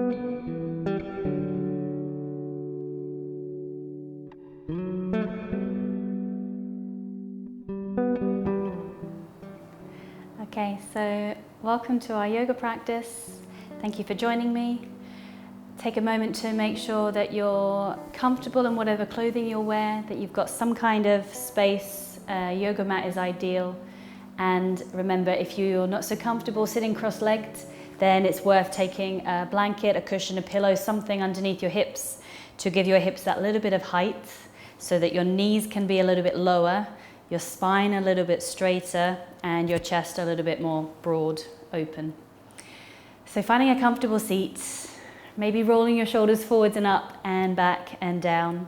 Okay, so welcome to our yoga practice. Thank you for joining me. Take a moment to make sure that you're comfortable in whatever clothing you'll wear, that you've got some kind of space. Yoga mat is ideal. And remember, if you're not so comfortable sitting cross-legged, then it's worth taking a blanket, a cushion, a pillow, something underneath your hips to give your hips that little bit of height so that your knees can be a little bit lower, your spine a little bit straighter, and your chest a little bit more broad, open. So finding a comfortable seat, maybe rolling your shoulders forwards and up and back and down.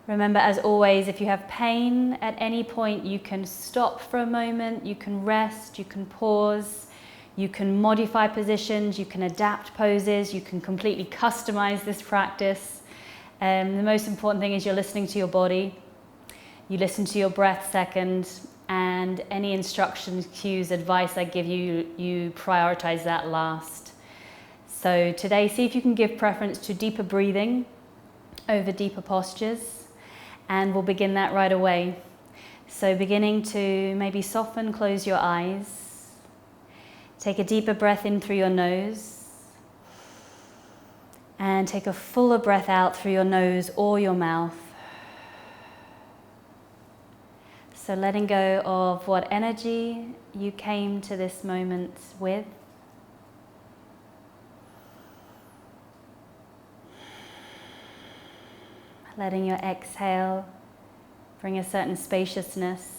Remember, as always, if you have pain at any point, you can stop for a moment, you can rest, you can pause, you can modify positions, you can adapt poses, you can completely customize this practice. The most important thing is you're listening to your body. You listen to your breath second, and any instructions, cues, advice I give you, you prioritize that last. So today, see if you can give preference to deeper breathing over deeper postures, and we'll begin that right away. So beginning to maybe soften, close your eyes. Take a deeper breath in through your nose, and take a fuller breath out through your nose or your mouth. So letting go of what energy you came to this moment with. Letting your exhale bring a certain spaciousness.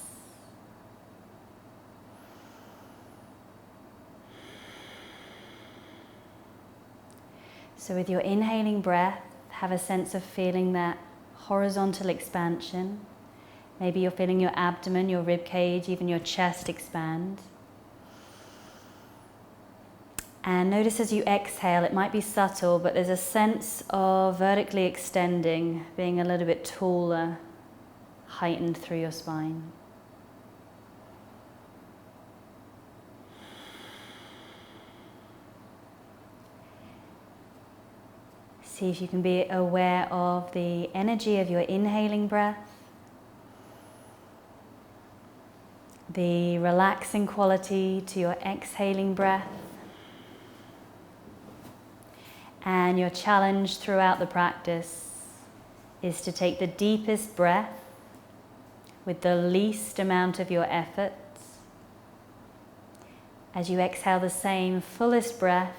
So with your inhaling breath, have a sense of feeling that horizontal expansion. Maybe you're feeling your abdomen, your rib cage, even your chest expand. And notice as you exhale, it might be subtle, but there's a sense of vertically extending, being a little bit taller, heightened through your spine. See if you can be aware of the energy of your inhaling breath, the relaxing quality to your exhaling breath, and your challenge throughout the practice is to take the deepest breath with the least amount of your effort. As you exhale the same fullest breath,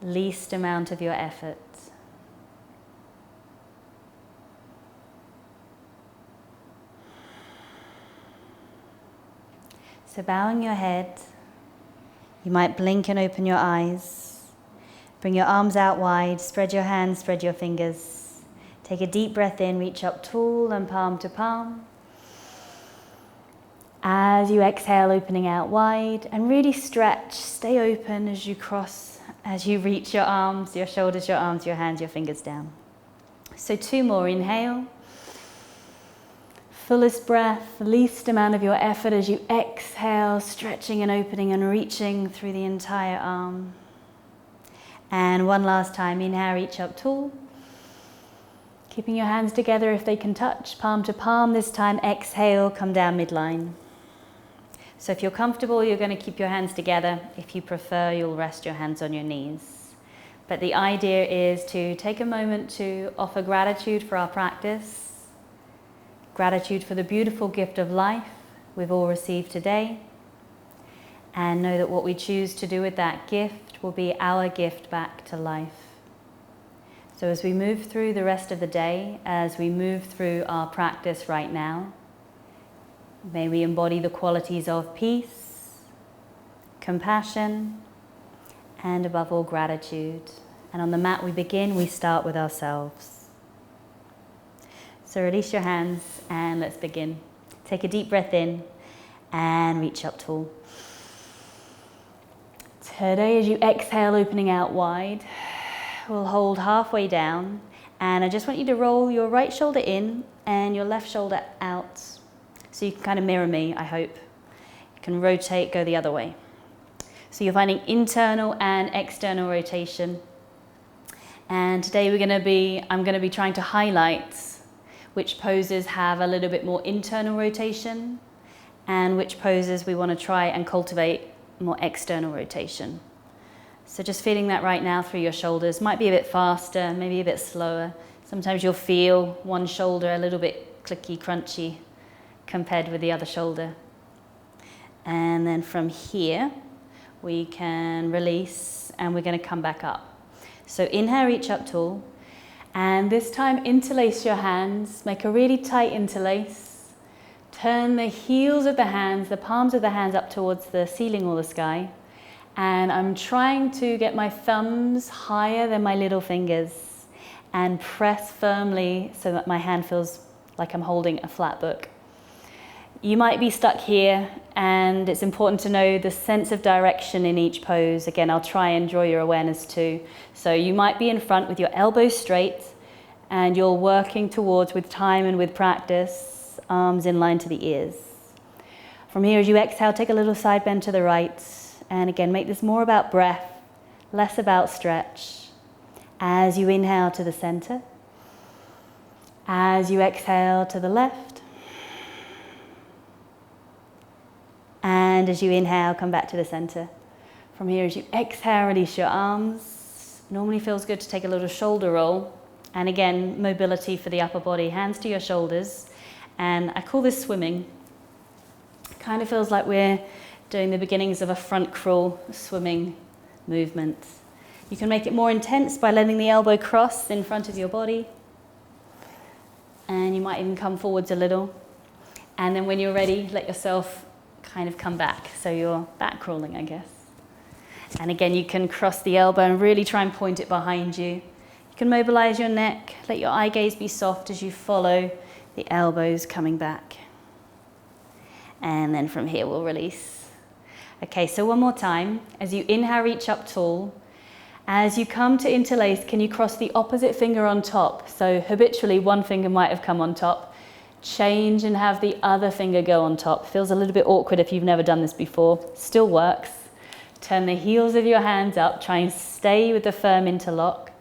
least amount of your effort. So bowing your head, you might blink and open your eyes. Bring your arms out wide, spread your hands, spread your fingers. Take a deep breath in, reach up tall and palm to palm. As you exhale, opening out wide, and really stretch, stay open as you cross, as you reach your arms, your shoulders, your arms, your hands, your fingers down. So 2 more, inhale. Fullest breath, least amount of your effort as you exhale, stretching and opening and reaching through the entire arm. And one last time, inhale, reach up tall. Keeping your hands together if they can touch, palm to palm. This time, exhale, come down midline. So if you're comfortable, you're going to keep your hands together. If you prefer, you'll rest your hands on your knees. But the idea is to take a moment to offer gratitude for our practice. Gratitude for the beautiful gift of life we've all received today, and know that what we choose to do with that gift will be our gift back to life. So as we move through the rest of the day, as we move through our practice right now, may we embody the qualities of peace, compassion, and above all, gratitude. And on the mat we begin, we start with ourselves. So release your hands and let's begin. Take a deep breath in and reach up tall. Today, as you exhale, opening out wide, we'll hold halfway down, and I just want you to roll your right shoulder in and your left shoulder out. So you can kind of mirror me, I hope. You can rotate, go the other way. So you're finding internal and external rotation And today I'm going to be trying to highlight which poses have a little bit more internal rotation and which poses we want to try and cultivate more external rotation. So just feeling that right now through your shoulders. Might be a bit faster, maybe a bit slower. Sometimes you'll feel one shoulder a little bit clicky, crunchy compared with the other shoulder. And then from here, we can release and we're going to come back up. So inhale, reach up tall. And this time interlace your hands, make a really tight interlace. Turn the heels of the hands, the palms of the hands up towards the ceiling or the sky. And I'm trying to get my thumbs higher than my little fingers and press firmly so that my hand feels like I'm holding a flat book. You might be stuck here, and it's important to know the sense of direction in each pose. Again, I'll try and draw your awareness too. So you might be in front with your elbows straight, and you're working towards, with time and with practice, arms in line to the ears. From here, as you exhale, take a little side bend to the right, and again, make this more about breath, less about stretch. As you inhale to the center, as you exhale to the left, and as you inhale, come back to the center. From here, as you exhale, release your arms. Normally feels good to take a little shoulder roll. And again, mobility for the upper body, hands to your shoulders. And I call this swimming. Kind of feels like we're doing the beginnings of a front crawl swimming movement. You can make it more intense by letting the elbow cross in front of your body. And you might even come forwards a little. And then when you're ready, let yourself kind of come back. So you're back crawling, I guess. And again, you can cross the elbow and really try and point it behind you. You can mobilize your neck, let your eye gaze be soft as you follow the elbows coming back. And then from here, we'll release. Okay, so one more time. As you inhale, reach up tall. As you come to interlace, can you cross the opposite finger on top? So habitually, one finger might have come on top. Change and have the other finger go on top. Feels a little bit awkward if you've never done this before. Still works. Turn the heels of your hands up. Try and stay with the firm interlock.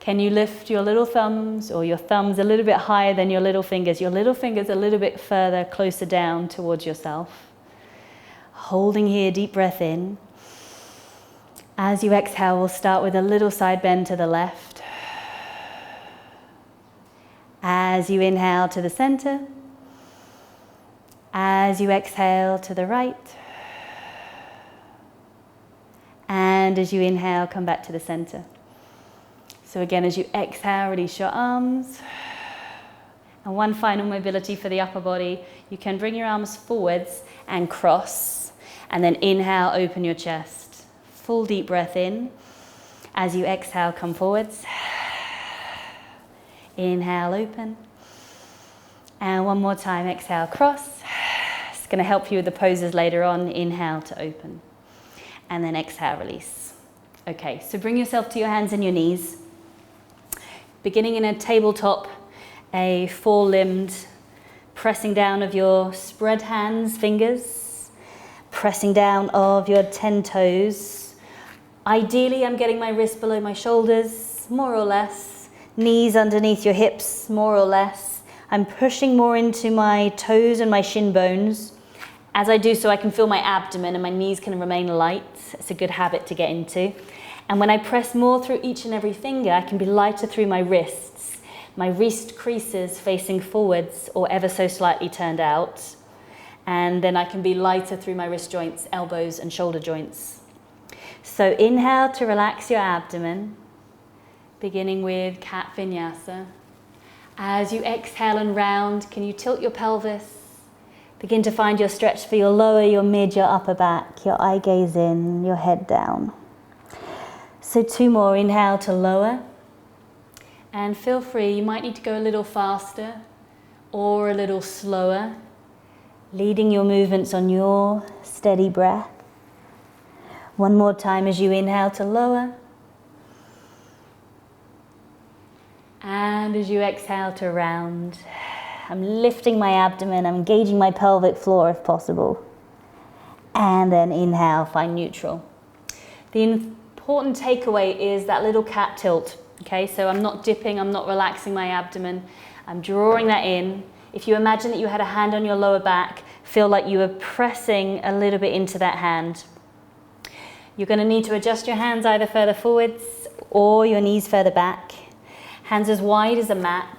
Can you lift your little thumbs or your thumbs a little bit higher than your little fingers? Your little fingers a little bit further, closer down towards yourself. Holding here, deep breath in. As you exhale, we'll start with a little side bend to the left. As you inhale to the center, as you exhale to the right, and as you inhale, come back to the center. So again, as you exhale, release your arms. And one final mobility for the upper body. You can bring your arms forwards and cross, and then inhale, open your chest. Full deep breath in. As you exhale, come forwards. Inhale, open. And one more time, exhale, cross. It's going to help you with the poses later on. Inhale to open. And then exhale, release. Okay, so bring yourself to your hands and your knees. Beginning in a tabletop, a four-limbed pressing down of your spread hands, fingers, pressing down of your 10 toes. Ideally, I'm getting my wrists below my shoulders, more or less. Knees underneath your hips, more or less. I'm pushing more into my toes and my shin bones. As I do so, I can feel my abdomen and my knees can remain light. It's a good habit to get into. And when I press more through each and every finger, I can be lighter through my wrists. My wrist creases facing forwards or ever so slightly turned out. And then I can be lighter through my wrist joints, elbows and shoulder joints. So inhale to relax your abdomen. Beginning with Cat Vinyasa. As you exhale and round, can you tilt your pelvis? Begin to find your stretch for your lower, your mid, your upper back, your eye gaze in, your head down. So two more, inhale to lower. And feel free, you might need to go a little faster or a little slower, leading your movements on your steady breath. One more time as you inhale to lower. And as you exhale to round, I'm lifting my abdomen, I'm engaging my pelvic floor if possible. And then inhale, find neutral. The important takeaway is that little cat tilt. Okay, so I'm not dipping, I'm not relaxing my abdomen. I'm drawing that in. If you imagine that you had a hand on your lower back, feel like you were pressing a little bit into that hand. You're going to need to adjust your hands either further forwards or your knees further back. Hands as wide as a mat,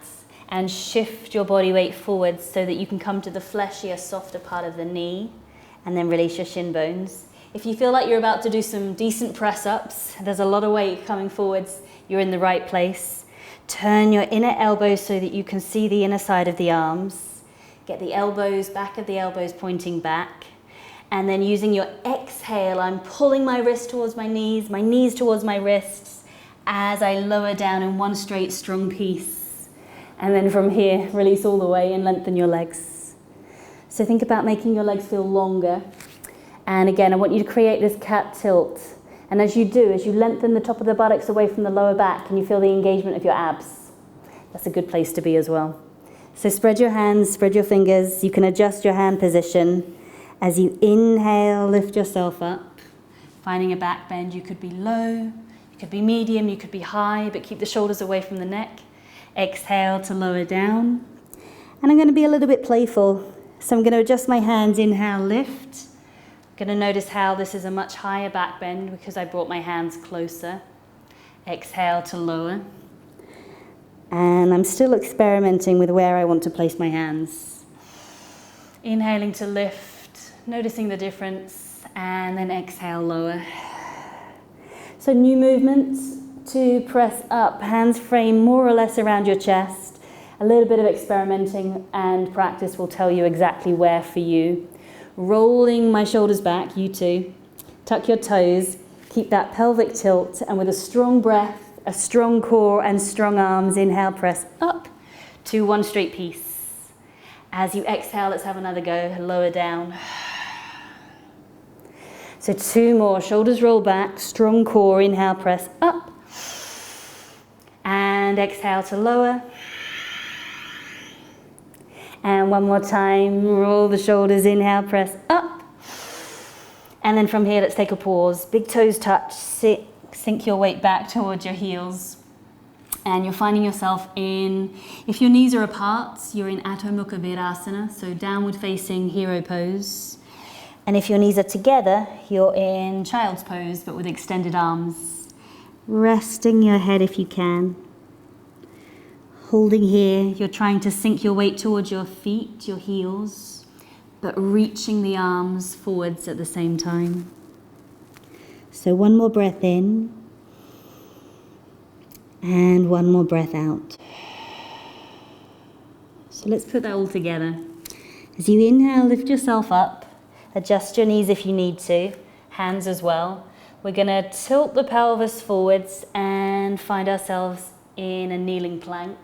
and shift your body weight forwards so that you can come to the fleshier, softer part of the knee, and then release your shin bones. If you feel like you're about to do some decent press-ups, there's a lot of weight coming forwards, you're in the right place. Turn your inner elbows so that you can see the inner side of the arms. Get the elbows, back of the elbows pointing back. And then using your exhale, I'm pulling my wrist towards my knees towards my wrists as I lower down in one straight, strong piece. And then from here, release all the way and lengthen your legs. So think about making your legs feel longer. And again, I want you to create this cat tilt. And as you do, as you lengthen the top of the buttocks away from the lower back, and you feel the engagement of your abs, that's a good place to be as well. So spread your hands, spread your fingers. You can adjust your hand position. As you inhale, lift yourself up. Finding a back bend, you could be low, you could be medium, you could be high, but keep the shoulders away from the neck. Exhale to lower down. And I'm going to be a little bit playful. So I'm going to adjust my hands, inhale, lift. I'm going to notice how this is a much higher back bend because I brought my hands closer. Exhale to lower. And I'm still experimenting with where I want to place my hands. Inhaling to lift, noticing the difference, and then exhale, lower. So new movements. To press up, hands frame more or less around your chest. A little bit of experimenting and practice will tell you exactly where for you. Rolling my shoulders back, you too. Tuck your toes, keep that pelvic tilt, and with a strong breath, a strong core and strong arms, inhale, press up to one straight piece. As you exhale, let's have another go, lower down. So two more, shoulders roll back, strong core, inhale, press up. And exhale to lower. And one more time, roll the shoulders, inhale, press up. And then from here, let's take a pause. Big toes touch, sink your weight back towards your heels. And you're finding yourself in, if your knees are apart, you're in Adho Mukha Virasana, so downward facing hero pose. And if your knees are together, you're in child's pose, but with extended arms. Resting your head if you can. Holding here, you're trying to sink your weight towards your feet, your heels, but reaching the arms forwards at the same time. So one more breath in, and one more breath out. So let's put that all together. As you inhale, lift yourself up, adjust your knees if you need to, hands as well. We're going to tilt the pelvis forwards and find ourselves in a kneeling plank.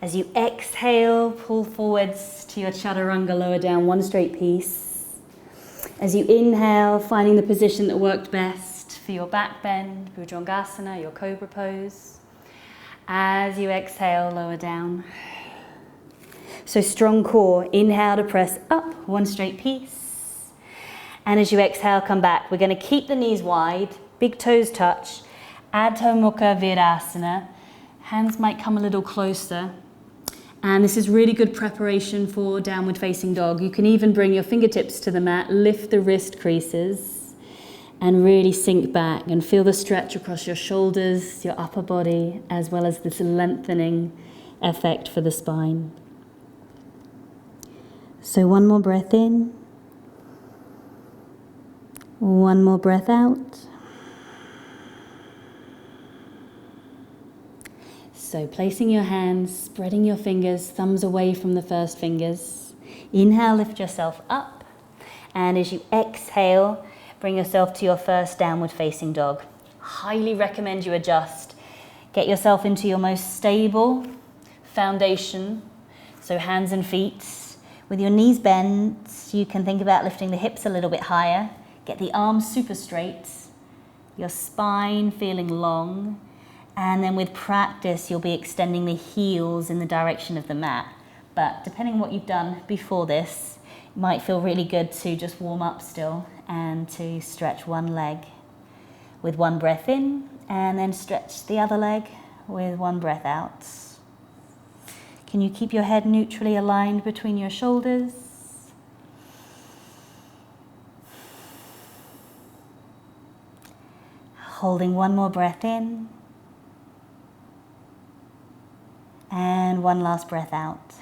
As you exhale, pull forwards to your chaturanga, lower down, one straight piece. As you inhale, finding the position that worked best for your back bend, Bhujangasana, your cobra pose. As you exhale, lower down. So strong core, inhale to press up, one straight piece. And as you exhale, come back. We're going to keep the knees wide, big toes touch, Adho Mukha Virasana. Hands might come a little closer. And this is really good preparation for downward facing dog. You can even bring your fingertips to the mat, lift the wrist creases, and really sink back and feel the stretch across your shoulders, your upper body, as well as this lengthening effect for the spine. So one more breath in. One more breath out. So placing your hands, spreading your fingers, thumbs away from the first fingers. Inhale, lift yourself up. And as you exhale, bring yourself to your first downward facing dog. Highly recommend you adjust. Get yourself into your most stable foundation. So hands and feet. With your knees bent, you can think about lifting the hips a little bit higher. Get the arms super straight, your spine feeling long, and then with practice, you'll be extending the heels in the direction of the mat. But depending on what you've done before this, it might feel really good to just warm up still and to stretch one leg with one breath in, and then stretch the other leg with one breath out. Can you keep your head neutrally aligned between your shoulders? Holding one more breath in. And one last breath out.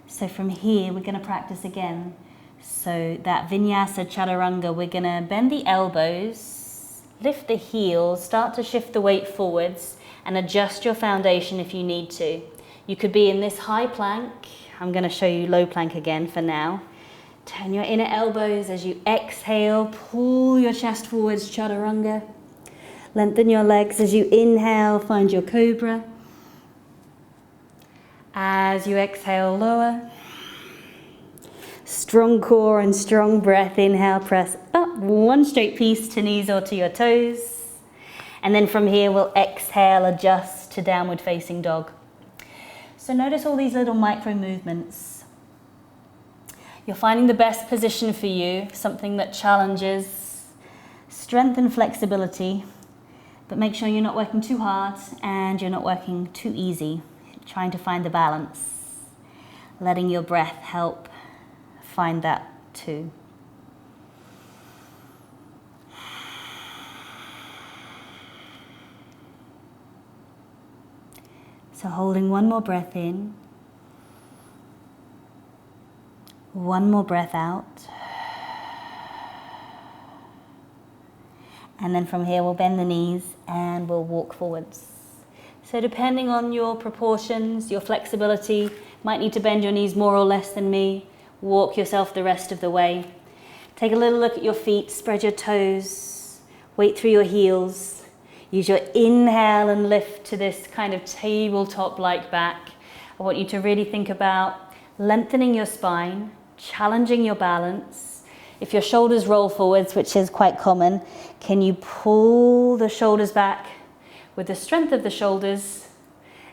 So from here, we're going to practice again. So that Vinyasa Chaturanga, we're going to bend the elbows, lift the heels, start to shift the weight forwards, and adjust your foundation if you need to. You could be in this high plank. I'm going to show you low plank again for now. Turn your inner elbows as you exhale, pull your chest forwards, Chaturanga. Lengthen your legs as you inhale, find your cobra. As you exhale, lower. Strong core and strong breath. Inhale, press up, one straight piece to knees or to your toes. And then from here, we'll exhale, adjust to downward facing dog. So notice all these little micro movements. You're finding the best position for you, something that challenges strength and flexibility, but make sure you're not working too hard and you're not working too easy. Trying to find the balance, letting your breath help find that too. So holding one more breath in, one more breath out. And then from here we'll bend the knees and we'll walk forwards. So depending on your proportions, your flexibility, might need to bend your knees more or less than me. Walk yourself the rest of the way. Take a little look at your feet, spread your toes, weight through your heels. Use your inhale and lift to this kind of tabletop-like back. I want you to really think about lengthening your spine, challenging your balance. If your shoulders roll forwards, which is quite common, can you pull the shoulders back with the strength of the shoulders,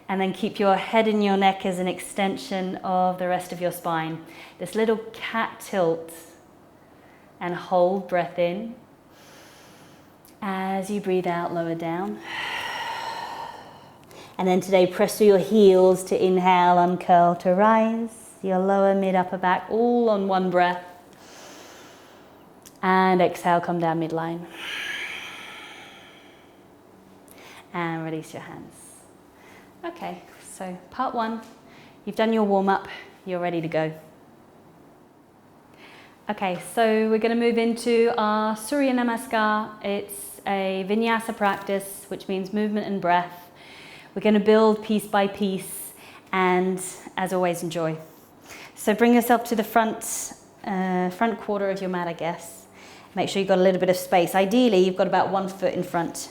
and then keep your head and your neck as an extension of the rest of your spine. This little cat tilt, and hold breath in. As you breathe out, lower down. And then today, press through your heels to inhale, uncurl to rise. Your lower, mid, upper back, all on one breath. And exhale, come down midline. And release your hands. Okay, so part one, you've done your warm-up, you're ready to go. Okay, so we're going to move into our Surya Namaskar. It's a vinyasa practice, which means movement and breath. We're going to build piece by piece, and as always, enjoy. So bring yourself to the front quarter of your mat, I guess. Make sure you've got a little bit of space. Ideally, you've got about 1 foot in front.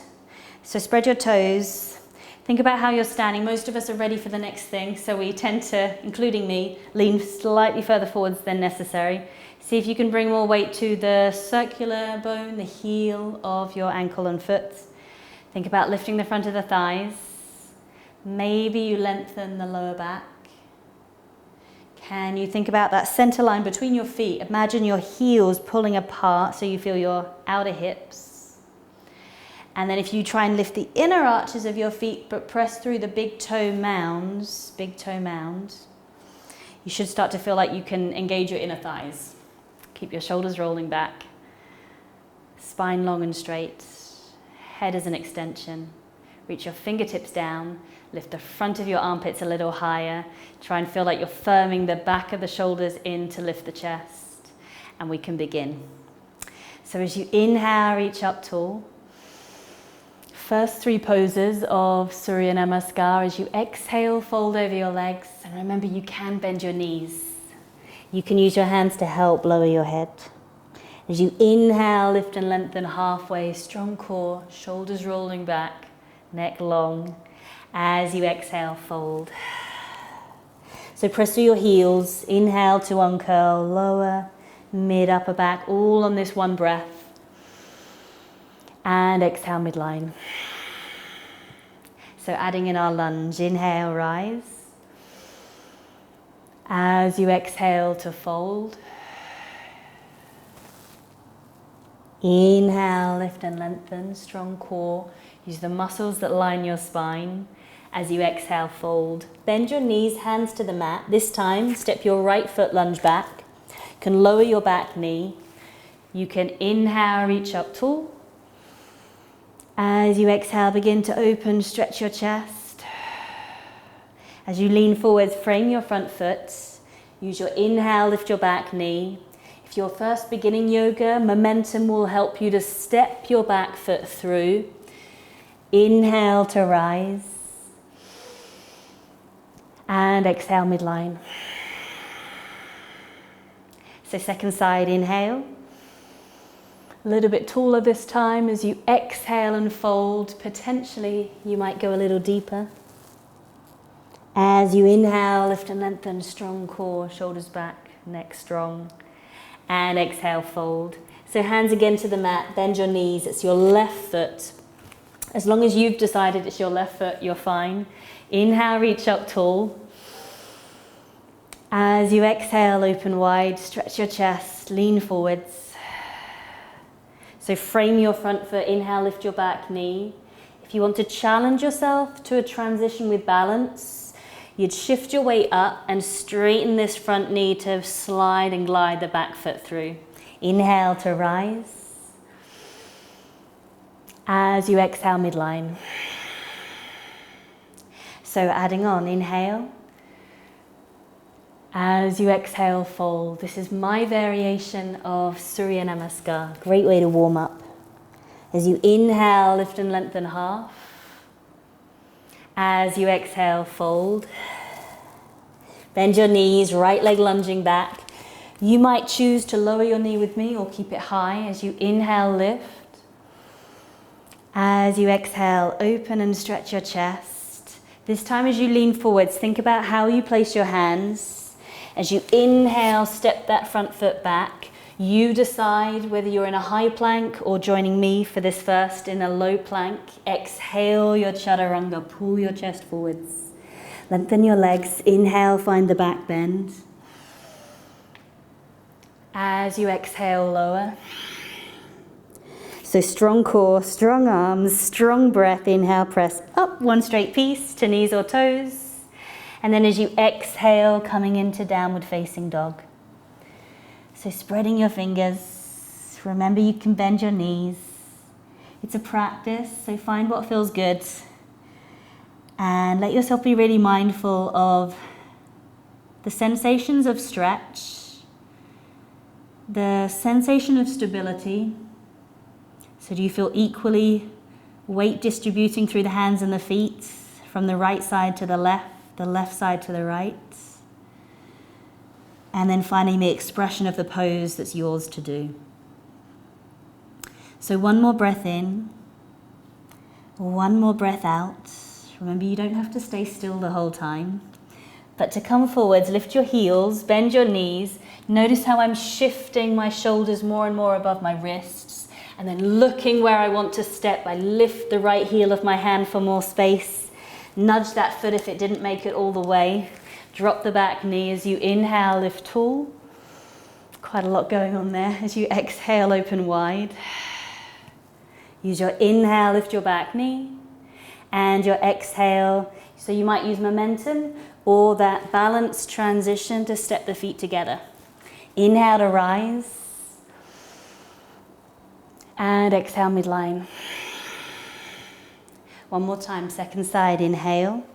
So spread your toes. Think about how you're standing. Most of us are ready for the next thing, so we tend to, including me, lean slightly further forwards than necessary. See if you can bring more weight to the circular bone, the heel of your ankle and foot. Think about lifting the front of the thighs. Maybe you lengthen the lower back. Can you think about that center line between your feet? Imagine your heels pulling apart so you feel your outer hips. And then if you try and lift the inner arches of your feet, but press through the big toe mound, you should start to feel like you can engage your inner thighs. Keep your shoulders rolling back. Spine long and straight. Head as an extension. Reach your fingertips down. Lift the front of your armpits a little higher. Try and feel like you're firming the back of the shoulders in to lift the chest. And we can begin. So as you inhale, reach up tall. First 3 poses of Surya Namaskar. As you exhale, fold over your legs. And remember, you can bend your knees. You can use your hands to help lower your head. As you inhale, lift and lengthen halfway. Strong core, shoulders rolling back, neck long. As you exhale, fold. So press through your heels. Inhale to uncurl, lower, mid, upper back, all on this one breath. And exhale, midline. So adding in our lunge, inhale, rise. As you exhale to fold. Inhale, lift and lengthen, strong core. Use the muscles that line your spine. As you exhale, fold. Bend your knees, hands to the mat. This time, step your right foot, lunge back. You can lower your back knee. You can inhale, reach up tall. As you exhale, begin to open, stretch your chest. As you lean forwards, frame your front foot. Use your inhale, lift your back knee. If you're first beginning yoga, momentum will help you to step your back foot through. Inhale to rise. And exhale, midline. So second side, inhale. A little bit taller this time. As you exhale and fold, potentially you might go a little deeper. As you inhale, lift and lengthen, strong core, shoulders back, neck strong. And exhale, fold. So hands again to the mat, bend your knees. It's your left foot. As long as you've decided it's your left foot, you're fine. Inhale, reach up tall. As you exhale, open wide, stretch your chest, lean forwards. So frame your front foot, inhale, lift your back knee. If you want to challenge yourself to a transition with balance, you'd shift your weight up and straighten this front knee to slide and glide the back foot through. Inhale to rise. As you exhale, midline. So adding on, inhale. As you exhale, fold. This is my variation of Surya Namaskar. Great way to warm up. As you inhale, lift and lengthen half. As you exhale, fold. Bend your knees, right leg lunging back. You might choose to lower your knee with me or keep it high. As you inhale, lift. As you exhale, open and stretch your chest. This time as you lean forwards, think about how you place your hands. As you inhale, step that front foot back. You decide whether you're in a high plank or joining me for this first in a low plank. Exhale your chaturanga, pull your chest forwards. Lengthen your legs, inhale, find the back bend. As you exhale, lower. So strong core, strong arms, strong breath, inhale, press up, one straight piece to knees or toes. And then as you exhale, coming into downward facing dog. So spreading your fingers. Remember you can bend your knees. It's a practice, so find what feels good. And let yourself be really mindful of the sensations of stretch, the sensation of stability. So do you feel equally weight distributing through the hands and the feet, from the right side to the left side to the right? And then finding the expression of the pose that's yours to do. So one more breath in, one more breath out. Remember, you don't have to stay still the whole time, but to come forwards, lift your heels, bend your knees. Notice how I'm shifting my shoulders more and more above my wrists, and then looking where I want to step. I lift the right heel of my hand for more space. Nudge that foot if it didn't make it all the way. Drop the back knee as you inhale, lift tall. Quite a lot going on there. As you exhale, open wide. Use your inhale, lift your back knee. And your exhale, so you might use momentum or that balanced transition to step the feet together. Inhale to rise. And exhale, midline. One more time, second side, inhale.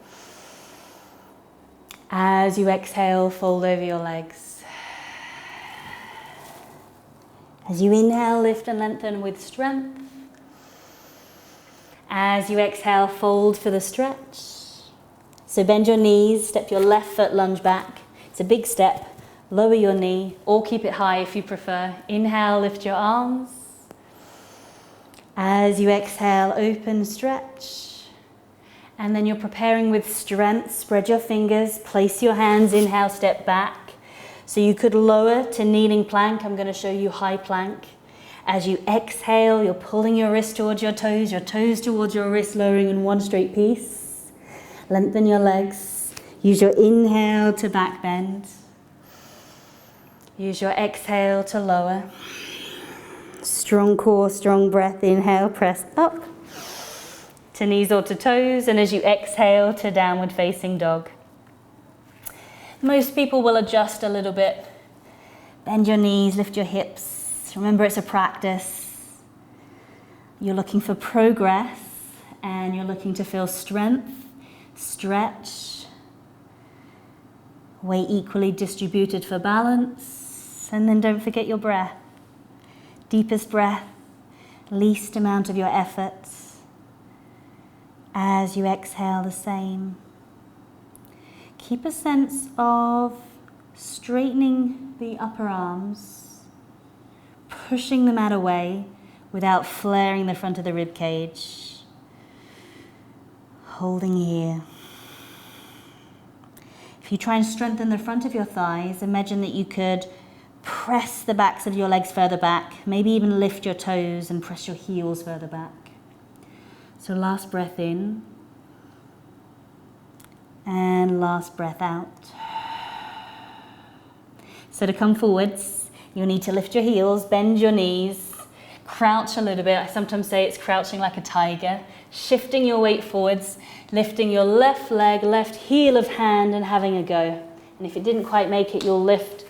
As you exhale, fold over your legs. As you inhale, lift and lengthen with strength. As you exhale, fold for the stretch. So bend your knees, step your left foot, lunge back. It's a big step. Lower your knee, or keep it high if you prefer. Inhale, lift your arms. As you exhale, open, stretch. And then you're preparing with strength. Spread your fingers, place your hands, inhale, step back. So you could lower to kneeling plank. I'm going to show you high plank. As you exhale, you're pulling your wrist towards your toes towards your wrist, lowering in one straight piece. Lengthen your legs. Use your inhale to back bend. Use your exhale to lower. Strong core, strong breath. Inhale, press up to knees or to toes, and as you exhale to downward facing dog. Most people will adjust a little bit. Bend your knees, lift your hips. Remember, it's a practice. You're looking for progress, and you're looking to feel strength, stretch, weight equally distributed for balance, and then don't forget your breath. Deepest breath, least amount of your effort. As you exhale, the same. Keep a sense of straightening the upper arms, pushing the mat away without flaring the front of the rib cage. Holding here. If you try and strengthen the front of your thighs, imagine that you could press the backs of your legs further back, maybe even lift your toes and press your heels further back. So last breath in, and last breath out. So to come forwards, you'll need to lift your heels, bend your knees, crouch a little bit. I sometimes say it's crouching like a tiger, shifting your weight forwards, lifting your left leg, left heel of hand, and having a go. And if it didn't quite make it, you'll lift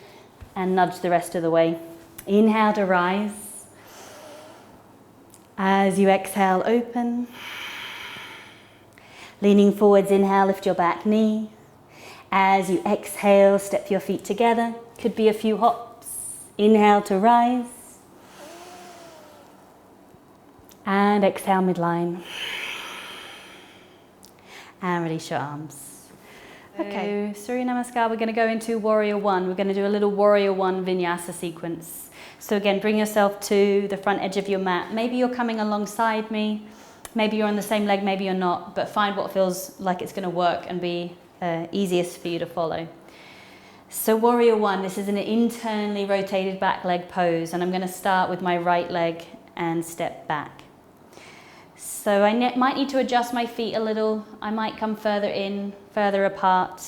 and nudge the rest of the way. Inhale to rise. As you exhale, open. Leaning forwards, inhale, lift your back knee. As you exhale, step your feet together. Could be a few hops. Inhale to rise. And exhale, midline. And release your arms. Okay, Surya Namaskar, we're going to go into Warrior One. We're going to do a little Warrior One Vinyasa sequence. So again, bring yourself to the front edge of your mat. Maybe you're coming alongside me. Maybe you're on the same leg, maybe you're not. But find what feels like it's going to work and be easiest for you to follow. So Warrior One, this is an internally rotated back leg pose. And I'm going to start with my right leg and step back. So I might need to adjust my feet a little. I might come further in, further apart.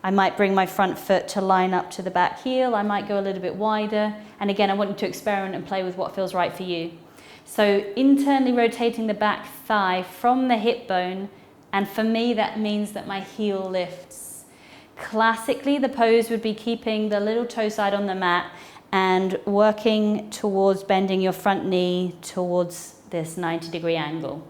I might bring my front foot to line up to the back heel. I might go a little bit wider. And again, I want you to experiment and play with what feels right for you. So internally rotating the back thigh from the hip bone. And for me, that means that my heel lifts. Classically, the pose would be keeping the little toe side on the mat and working towards bending your front knee towards this 90-degree angle.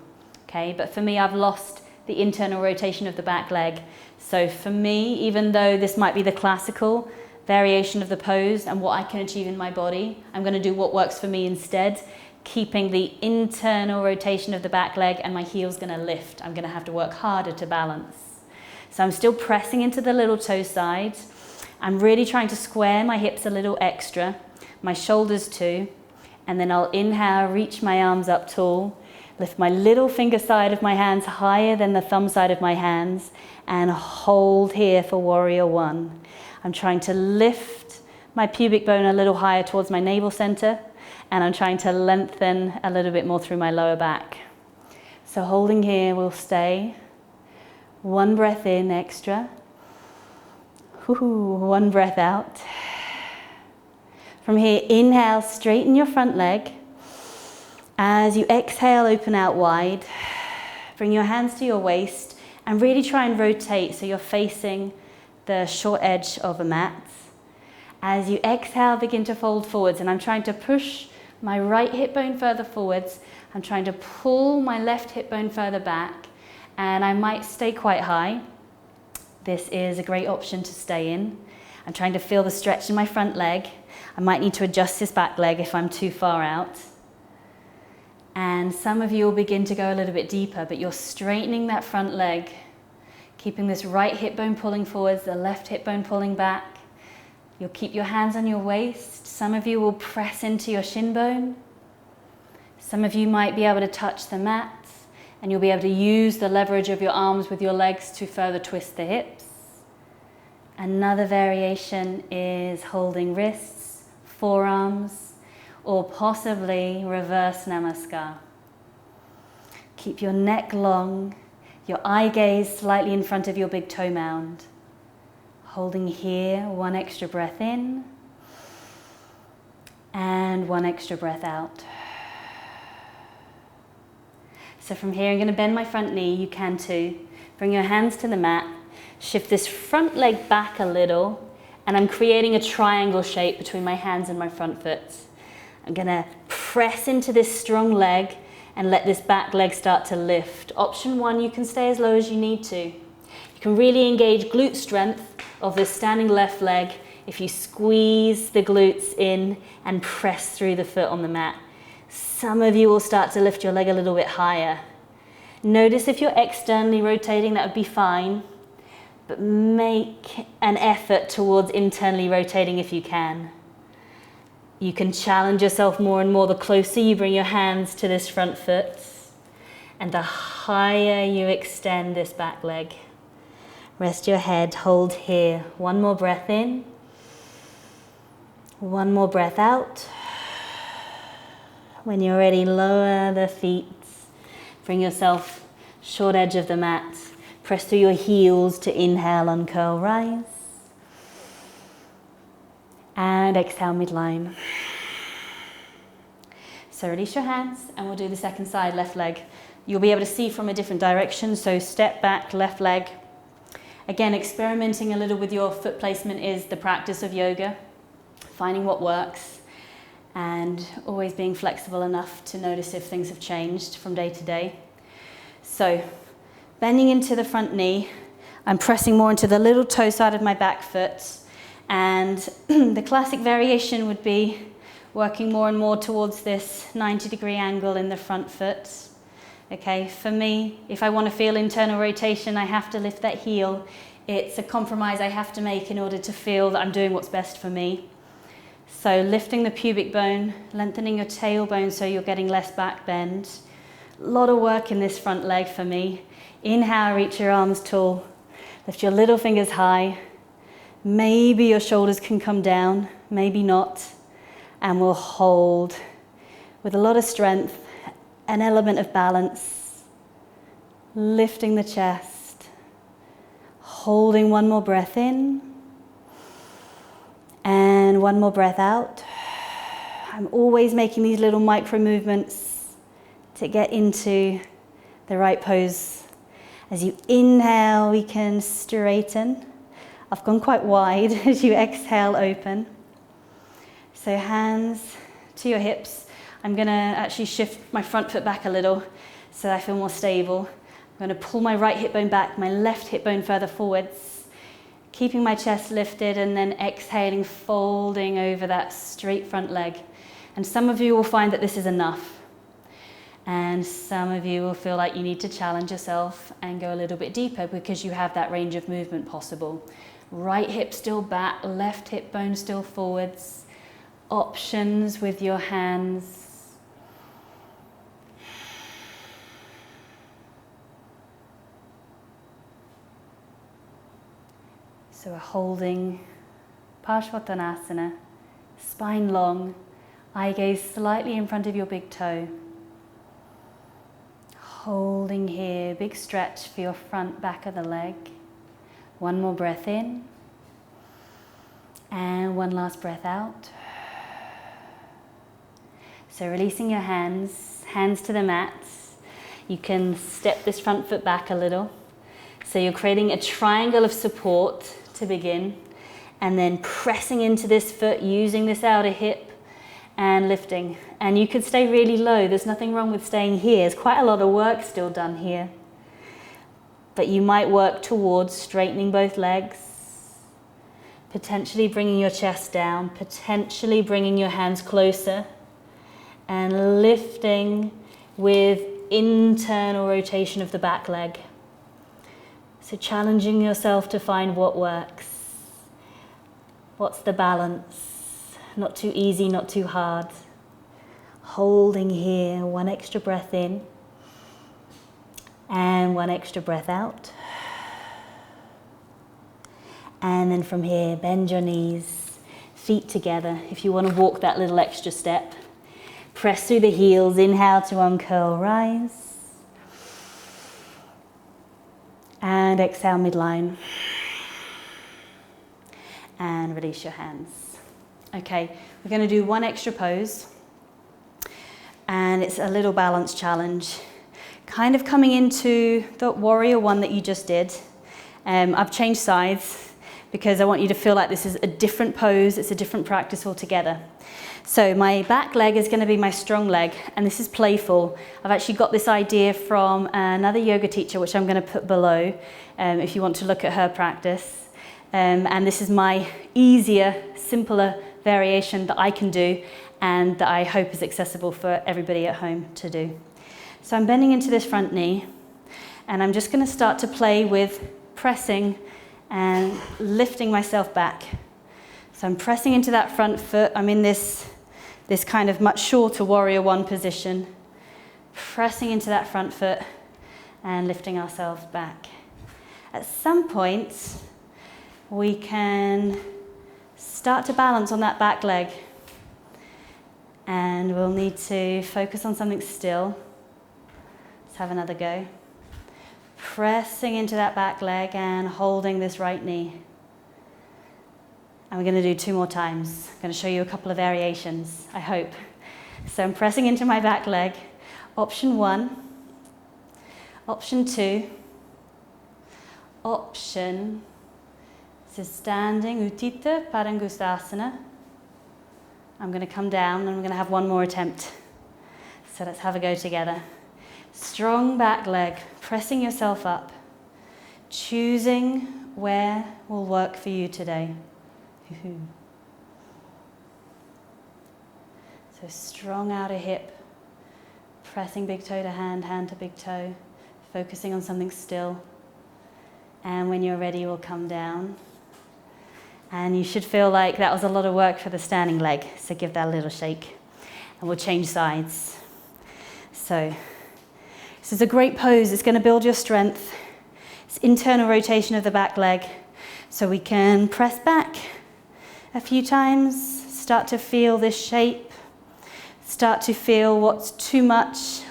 Okay, but for me, I've lost the internal rotation of the back leg. So for me, even though this might be the classical variation of the pose and what I can achieve in my body, I'm going to do what works for me instead, keeping the internal rotation of the back leg, and my heel's going to lift. I'm going to have to work harder to balance. So I'm still pressing into the little toe side. I'm really trying to square my hips a little extra, my shoulders too. And then I'll inhale, reach my arms up tall, lift my little finger side of my hands higher than the thumb side of my hands, and hold here for Warrior One. I'm trying to lift my pubic bone a little higher towards my navel center, and I'm trying to lengthen a little bit more through my lower back. So holding here, we'll stay. One breath in extra. One breath out. From here, inhale, straighten your front leg. As you exhale, open out wide. Bring your hands to your waist and really try and rotate so you're facing the short edge of a mat. As you exhale, begin to fold forwards, and I'm trying to push my right hip bone further forwards. I'm trying to pull my left hip bone further back, and I might stay quite high. This is a great option to stay in. I'm trying to feel the stretch in my front leg. I might need to adjust this back leg if I'm too far out. And some of you will begin to go a little bit deeper, but you're straightening that front leg, keeping this right hip bone pulling forwards, the left hip bone pulling back. You'll keep your hands on your waist. Some of you will press into your shin bone. Some of you might be able to touch the mat, and you'll be able to use the leverage of your arms with your legs to further twist the hips. Another variation is holding wrists, forearms, or possibly reverse namaskar. Keep your neck long, your eye gaze slightly in front of your big toe mound. Holding here, one extra breath in, and one extra breath out. So from here, I'm going to bend my front knee. You can too. Bring your hands to the mat. Shift this front leg back a little, and I'm creating a triangle shape between my hands and my front foot. I'm going to press into this strong leg and let this back leg start to lift. Option 1, you can stay as low as you need to. You can really engage glute strength of this standing left leg if you squeeze the glutes in and press through the foot on the mat. Some of you will start to lift your leg a little bit higher. Notice if you're externally rotating, that would be fine, but make an effort towards internally rotating if you can. You can challenge yourself more and more the closer you bring your hands to this front foot and the higher you extend this back leg. Rest your head, hold here. One more breath in. One more breath out. When you're ready, lower the feet. Bring yourself short edge of the mat. Press through your heels to inhale, uncurl, rise. And exhale, midline. So release your hands and we'll do the second side, left leg. You'll be able to see from a different direction, so step back, left leg. Again, experimenting a little with your foot placement is the practice of yoga, finding what works and always being flexible enough to notice if things have changed from day to day. So bending into the front knee, I'm pressing more into the little toe side of my back foot, and the classic variation would be working more and more towards this 90-degree angle in the front foot. Okay, for me, if I want to feel internal rotation, I have to lift that heel. It's a compromise I have to make in order to feel that I'm doing what's best for me. So lifting the pubic bone, lengthening your tailbone so you're getting less back bend. A lot of work in this front leg for me. Inhale, reach your arms tall. Lift your little fingers high. Maybe your shoulders can come down, maybe not. And we'll hold with a lot of strength, an element of balance. Lifting the chest. Holding one more breath in. And one more breath out. I'm always making these little micro movements to get into the right pose. As you inhale, we can straighten. I've gone quite wide. As you exhale, open. So hands to your hips. I'm going to actually shift my front foot back a little so I feel more stable. I'm going to pull my right hip bone back, my left hip bone further forwards, keeping my chest lifted, and then exhaling, folding over that straight front leg. And some of you will find that this is enough. And some of you will feel like you need to challenge yourself and go a little bit deeper because you have that range of movement possible. Right hip still back, left hip bone still forwards. Options with your hands. So we're holding Parshvottanasana, spine long, eye gaze slightly in front of your big toe. Holding here, big stretch for your front back of the leg. One more breath in. And one last breath out. So releasing your hands to the mat. You can step this front foot back a little. So you're creating a triangle of support to begin, and then pressing into this foot, using this outer hip and lifting. And you could stay really low. There's nothing wrong with staying here. There's quite a lot of work still done here. But you might work towards straightening both legs, potentially bringing your chest down, potentially bringing your hands closer, and lifting with internal rotation of the back leg. So challenging yourself to find what works. What's the balance? Not too easy, not too hard. Holding here, one extra breath in. And one extra breath out. And then from here, bend your knees, feet together. If you want to walk that little extra step. Press through the heels, inhale to uncurl, rise. And exhale, midline. And release your hands. Okay, we're going to do one extra pose. And it's a little balance challenge. kind of coming into the warrior one that you just did. I've changed sides because I want you to feel like this is a different pose, it's a different practice altogether. So my back leg is going to be my strong leg, and this is playful. I've actually got this idea from another yoga teacher, which I'm going to put below if you want to look at her practice. And this is my easier, simpler variation that I can do and that I hope is accessible for everybody at home to do. So I'm bending into this front knee, and I'm just going to start to play with pressing and lifting myself back. So I'm pressing into that front foot. I'm in this kind of much shorter warrior one position, pressing into that front foot and lifting ourselves back. At some point, we can start to balance on that back leg, and we'll need to focus on something still. Let's have another go. Pressing into that back leg and holding this right knee. And we're going to do 2 more times. I'm going to show you a couple of variations, I hope. So I'm pressing into my back leg. Option 1. Option 2. Option. This is standing Utthita Padangusthasana. I'm going to come down and I'm going to have 1 more attempt. So let's have a go together. Strong back leg, pressing yourself up. Choosing where will work for you today. So strong outer hip, pressing big toe to hand, hand to big toe, focusing on something still. And when you're ready, we'll come down. And you should feel like that was a lot of work for the standing leg, so give that a little shake. And we'll change sides. So this is a great pose. It's going to build your strength. It's internal rotation of the back leg. So we can press back a few times, start to feel this shape, start to feel what's too much,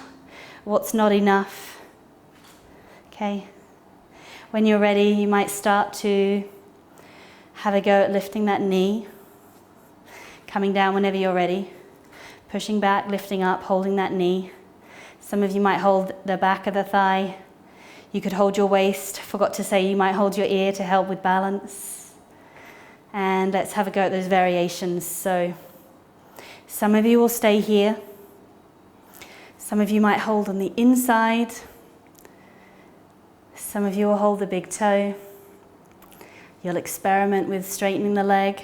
what's not enough. Okay. When you're ready, you might start to have a go at lifting that knee, coming down whenever you're ready, pushing back, lifting up, holding that knee. Some of you might hold the back of the thigh. You could hold your waist. Forgot to say you might hold your ear to help with balance. And let's have a go at those variations. So some of you will stay here. Some of you might hold on the inside. Some of you will hold the big toe. You'll experiment with straightening the leg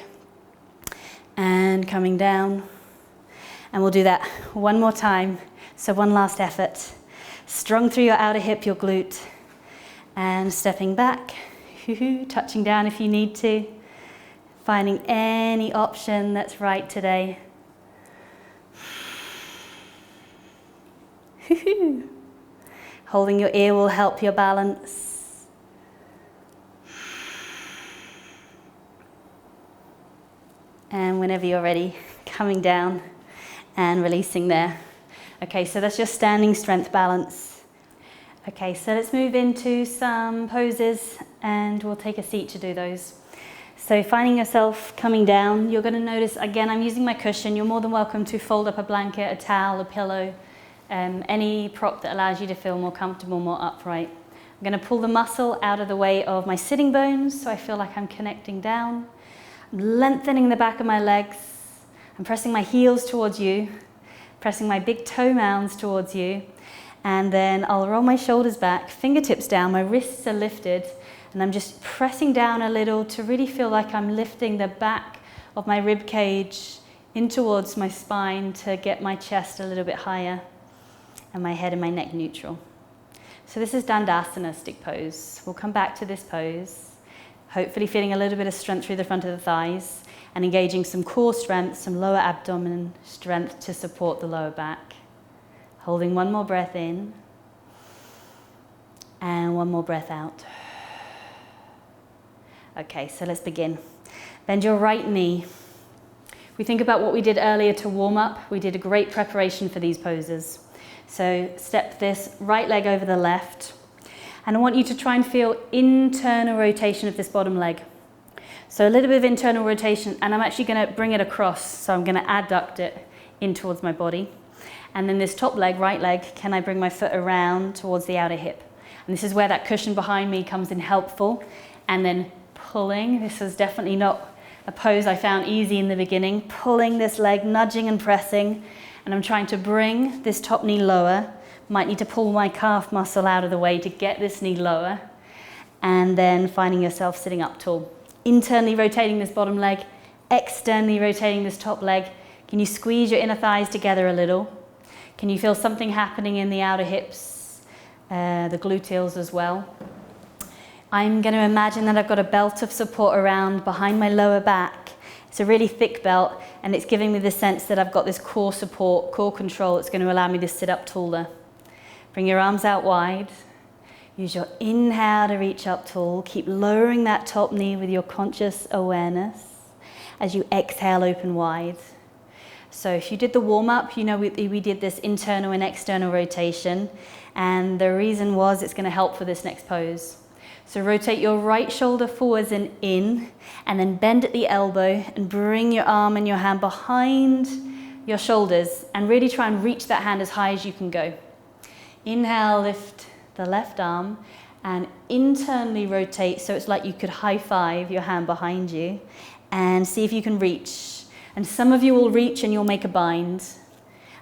and coming down. And we'll do that 1 more time. So 1 last effort. Strong through your outer hip, your glute. And stepping back, touching down if you need to. Finding any option that's right today. Holding your ear will help your balance. And whenever you're ready, coming down and releasing there. Okay, so that's your standing strength balance. Okay, so let's move into some poses and we'll take a seat to do those. So finding yourself coming down, you're going to notice, again, I'm using my cushion. You're more than welcome to fold up a blanket, a towel, a pillow, any prop that allows you to feel more comfortable, more upright. I'm going to pull the muscle out of the way of my sitting bones so I feel like I'm connecting down. I'm lengthening the back of my legs. I'm pressing my heels towards you, pressing my big toe mounds towards you. And then I'll roll my shoulders back, fingertips down, my wrists are lifted. And I'm just pressing down a little to really feel like I'm lifting the back of my rib cage in towards my spine to get my chest a little bit higher and my head and my neck neutral. So this is Dandasana, stick pose. We'll come back to this pose, hopefully feeling a little bit of strength through the front of the thighs and engaging some core strength, some lower abdomen strength to support the lower back. Holding 1 more breath in and 1 more breath out. Okay, so let's begin. Bend your right knee. We think about what we did earlier to warm up. We did a great preparation for these poses. So step this right leg over the left. And I want you to try and feel internal rotation of this bottom leg. So a little bit of internal rotation, and I'm actually going to bring it across. So I'm going to adduct it in towards my body. And then this top leg, right leg, can I bring my foot around towards the outer hip? And this is where that cushion behind me comes in helpful. And then pulling, this is definitely not a pose I found easy in the beginning. Pulling this leg, nudging and pressing. And I'm trying to bring this top knee lower. Might need to pull my calf muscle out of the way to get this knee lower. And then finding yourself sitting up tall. Internally rotating this bottom leg, externally rotating this top leg. Can you squeeze your inner thighs together a little? Can you feel something happening in the outer hips, the gluteals as well? I'm going to imagine that I've got a belt of support around behind my lower back. It's a really thick belt, and it's giving me the sense that I've got this core support, core control. It's going to allow me to sit up taller. Bring your arms out wide. Use your inhale to reach up tall. Keep lowering that top knee with your conscious awareness as you exhale, open wide. So if you did the warm-up, you know we did this internal and external rotation, and the reason was it's going to help for this next pose. So rotate your right shoulder forwards and in, and then bend at the elbow and bring your arm and your hand behind your shoulders and really try and reach that hand as high as you can go. Inhale, lift the left arm and internally rotate so it's like you could high five your hand behind you and see if you can reach. And some of you will reach and you'll make a bind.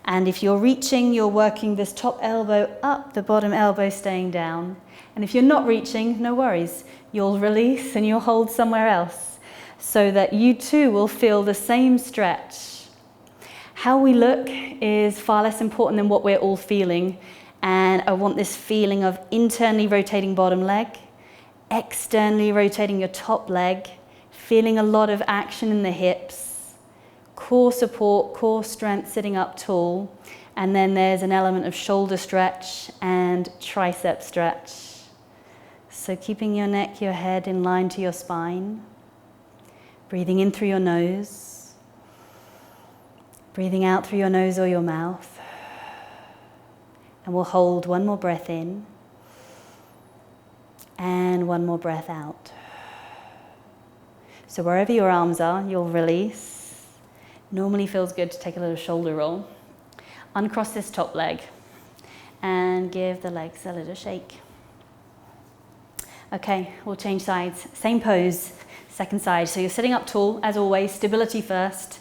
And if you're reaching, you're working this top elbow up, the bottom elbow staying down. And if you're not reaching, no worries. You'll release and you'll hold somewhere else so that you too will feel the same stretch. How we look is far less important than what we're all feeling. And I want this feeling of internally rotating bottom leg, externally rotating your top leg, feeling a lot of action in the hips, core support, core strength sitting up tall. And then there's an element of shoulder stretch and tricep stretch. So keeping your neck, your head in line to your spine. Breathing in through your nose. Breathing out through your nose or your mouth. And we'll hold one more breath in. And one more breath out. So wherever your arms are, you'll release. Normally feels good to take a little shoulder roll. Uncross this top leg. And give the legs a little shake. Okay, we'll change sides. Same pose, second side. So you're sitting up tall, as always, stability first.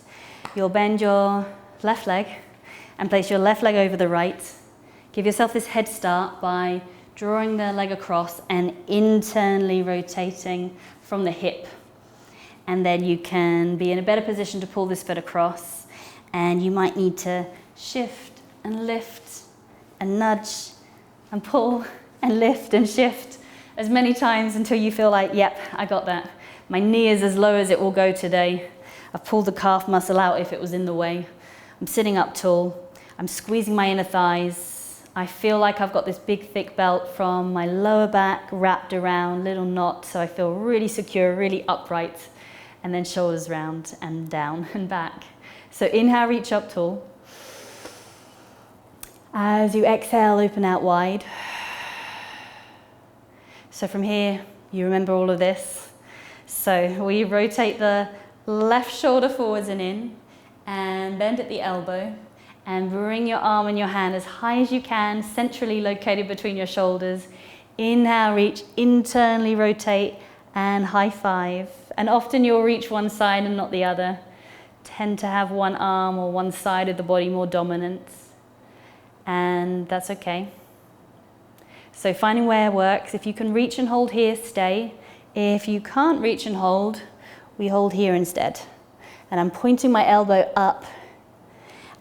You'll bend your left leg and place your left leg over the right. Give yourself this head start by drawing the leg across and internally rotating from the hip. And then you can be in a better position to pull this foot across. And you might need to shift and lift and nudge and pull and lift and shift as many times until you feel like, yep, I got that. My knee is as low as it will go today. I've pulled the calf muscle out if it was in the way. I'm sitting up tall. I'm squeezing my inner thighs. I feel like I've got this big thick belt from my lower back wrapped around, little knot, so I feel really secure, really upright. And then shoulders round and down and back. So inhale, reach up tall. As you exhale, open out wide. So from here, you remember all of this. So we rotate the left shoulder forwards and in, and bend at the elbow, and bring your arm and your hand as high as you can, centrally located between your shoulders. Inhale, reach, internally rotate, and high five. And often you'll reach one side and not the other. Tend to have one arm or one side of the body more dominant. And that's okay. So finding where works. If you can reach and hold here, stay. If you can't reach and hold, we hold here instead. And I'm pointing my elbow up.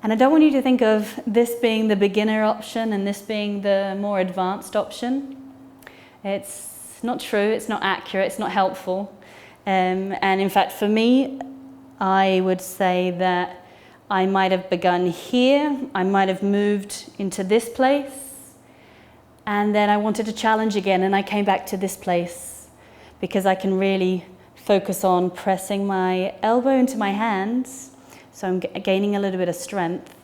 And I don't want you to think of this being the beginner option and this being the more advanced option. It's not true, it's not accurate, it's not helpful. And in fact, for me, I would say that I might have begun here, I might have moved into this place, and then I wanted to challenge again, and I came back to this place because I can really focus on pressing my elbow into my hands, so I'm gaining a little bit of strength,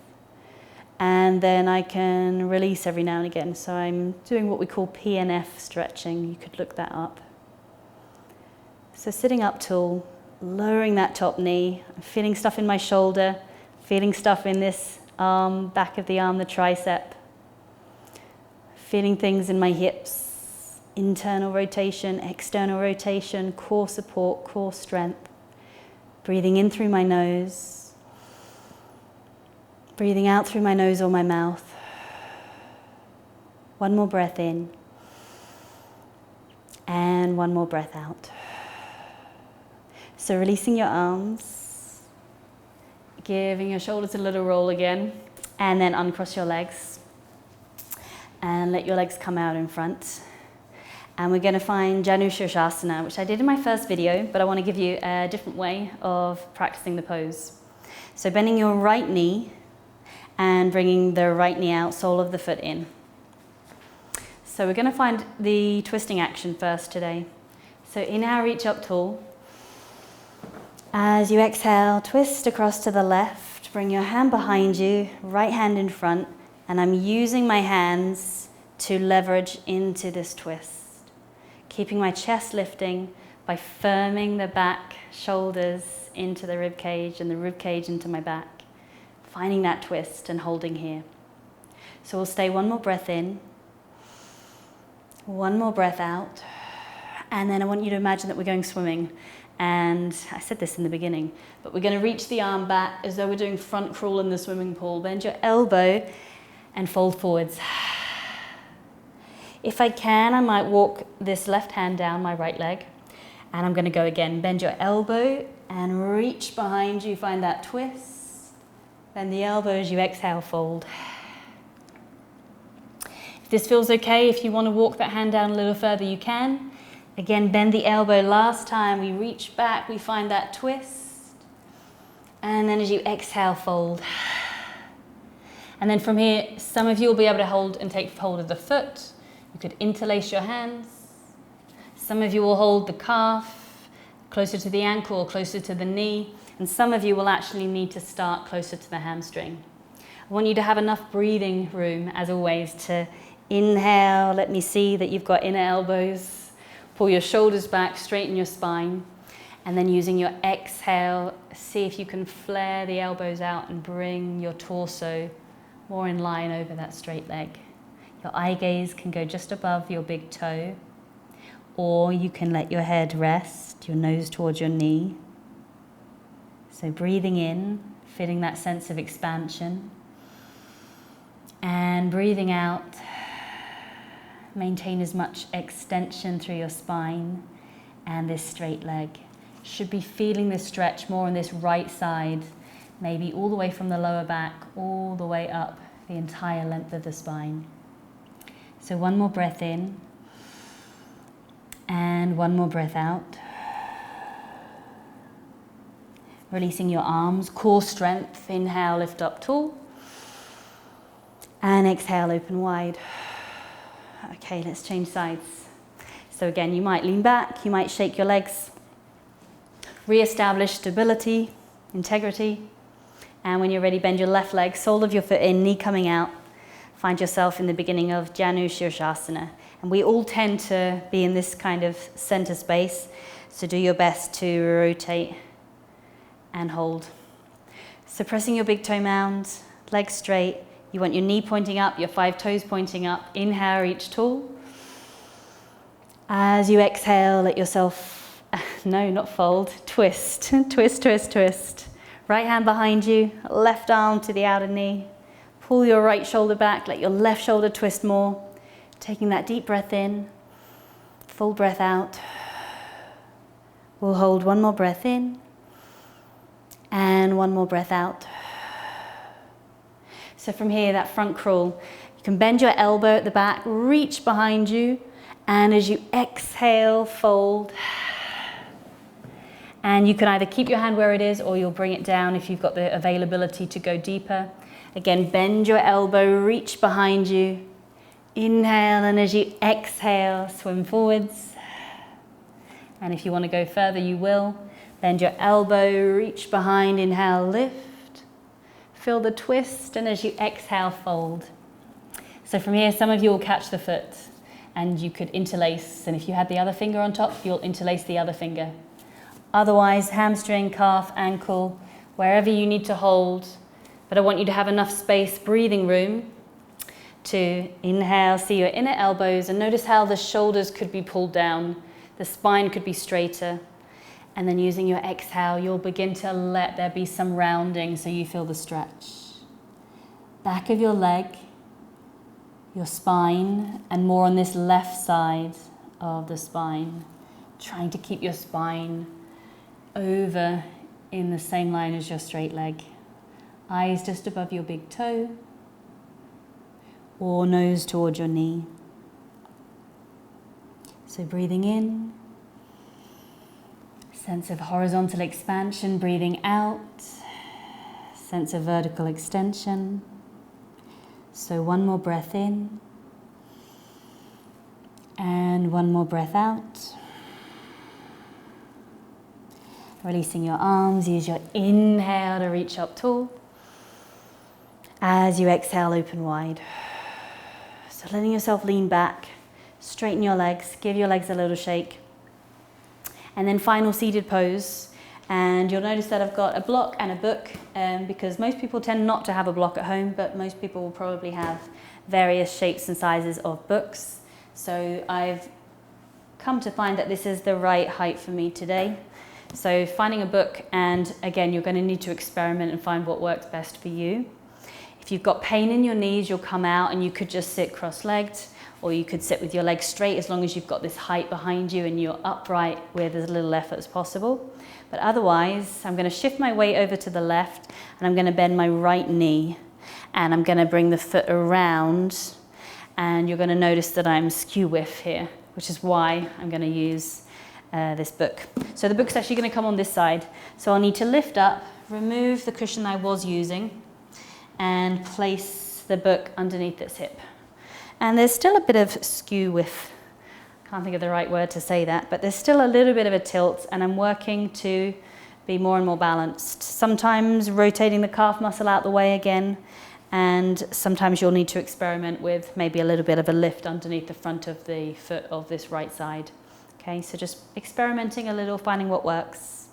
and then I can release every now and again. So I'm doing what we call PNF stretching. You could look that up. So sitting up tall, lowering that top knee, I'm feeling stuff in my shoulder, feeling stuff in this arm, back of the arm, the tricep. Feeling things in my hips, internal rotation, external rotation, core support, core strength. Breathing in through my nose, breathing out through my nose or my mouth. One more breath in, and one more breath out. So releasing your arms, giving your shoulders a little roll again, and then uncross your legs. And let your legs come out in front. And we're going to find Janu Sirsasana, which I did in my first video, but I want to give you a different way of practicing the pose. So bending your right knee and bringing the right knee out, sole of the foot in. So we're going to find the twisting action first today. So inhale, reach up tall. As you exhale, twist across to the left, bring your hand behind you, right hand in front, and I'm using my hands to leverage into this twist. Keeping my chest lifting by firming the back shoulders into the rib cage and the rib cage into my back. Finding that twist and holding here. So we'll stay one more breath in, one more breath out, and then I want you to imagine that we're going swimming. And I said this in the beginning, but we're going to reach the arm back as though we're doing front crawl in the swimming pool. Bend your elbow and fold forwards. If I can, I might walk this left hand down my right leg. And I'm going to go again. Bend your elbow and reach behind you. Find that twist. Bend the elbow as you exhale, fold. If this feels okay, if you want to walk that hand down a little further, you can. Again, bend the elbow. Last time we reach back, we find that twist. And then as you exhale, fold. And then from here, some of you will be able to hold and take hold of the foot. You could interlace your hands. Some of you will hold the calf closer to the ankle or closer to the knee. And some of you will actually need to start closer to the hamstring. I want you to have enough breathing room, as always, to inhale. Let me see that you've got inner elbows. Pull your shoulders back, straighten your spine. And then using your exhale, see if you can flare the elbows out and bring your torso more in line over that straight leg. Your eye gaze can go just above your big toe, or you can let your head rest, your nose towards your knee. So breathing in, feeling that sense of expansion, and breathing out, maintain as much extension through your spine and this straight leg. Should be feeling this stretch more on this right side, maybe all the way from the lower back, all the way up the entire length of the spine. So one more breath in, and one more breath out. Releasing your arms, core strength. Inhale, lift up tall. And exhale, open wide. Okay, let's change sides. So again, you might lean back, you might shake your legs. Re-establish stability, integrity. And when you're ready, bend your left leg, sole of your foot in, knee coming out. Find yourself in the beginning of Janu Sirsasana. And we all tend to be in this kind of center space. So do your best to rotate and hold. So pressing your big toe mound, legs straight. You want your knee pointing up, your 5 toes pointing up. Inhale, reach tall. As you exhale, let yourself, no, not fold, twist, twist, twist, twist. Right hand behind you, left arm to the outer knee. Pull your right shoulder back, let your left shoulder twist more. Taking that deep breath in, full breath out. We'll hold one more breath in and one more breath out. So from here, that front crawl, you can bend your elbow at the back, reach behind you, and as you exhale, fold. And you can either keep your hand where it is or you'll bring it down if you've got the availability to go deeper. Again, bend your elbow, reach behind you. Inhale, and as you exhale, swim forwards. And if you want to go further, you will. Bend your elbow, reach behind, inhale, lift. Feel the twist, and as you exhale, fold. So from here, some of you will catch the foot and you could interlace. And if you had the other finger on top, you'll interlace the other finger. Otherwise, hamstring, calf, ankle, wherever you need to hold But I want you to have enough space, breathing room, to inhale, see your inner elbows, and notice how the shoulders could be pulled down, the spine could be straighter. And then using your exhale, you'll begin to let there be some rounding so you feel the stretch. Back of your leg, your spine, and more on this left side of the spine. Trying to keep your spine over in the same line as your straight leg. Eyes just above your big toe, or nose towards your knee. So breathing in, sense of horizontal expansion, breathing out, sense of vertical extension. So one more breath in, and one more breath out. Releasing your arms, use your inhale to reach up tall. As you exhale, open wide. So letting yourself lean back, straighten your legs, give your legs a little shake. And then final seated pose. And you'll notice that I've got a block and a book because most people tend not to have a block at home, but most people will probably have various shapes and sizes of books. So I've come to find that this is the right height for me today. So finding a book, and again, you're going to need to experiment and find what works best for you. If you've got pain in your knees, you'll come out and you could just sit cross-legged, or you could sit with your legs straight as long as you've got this height behind you and you're upright with as little effort as possible. But otherwise, I'm going to shift my weight over to the left and I'm going to bend my right knee and I'm going to bring the foot around, and you're going to notice that I'm skew width here, which is why I'm going to use this book. So the book's actually going to come on this side. So I'll need to lift up, remove the cushion I was using, and place the book underneath its hip. And there's still a bit of skew width. Can't think of the right word to say that, but there's still a little bit of a tilt, and I'm working to be more and more balanced. Sometimes rotating the calf muscle out the way again, and sometimes you'll need to experiment with maybe a little bit of a lift underneath the front of the foot of this right side. Okay, so just experimenting a little, finding what works.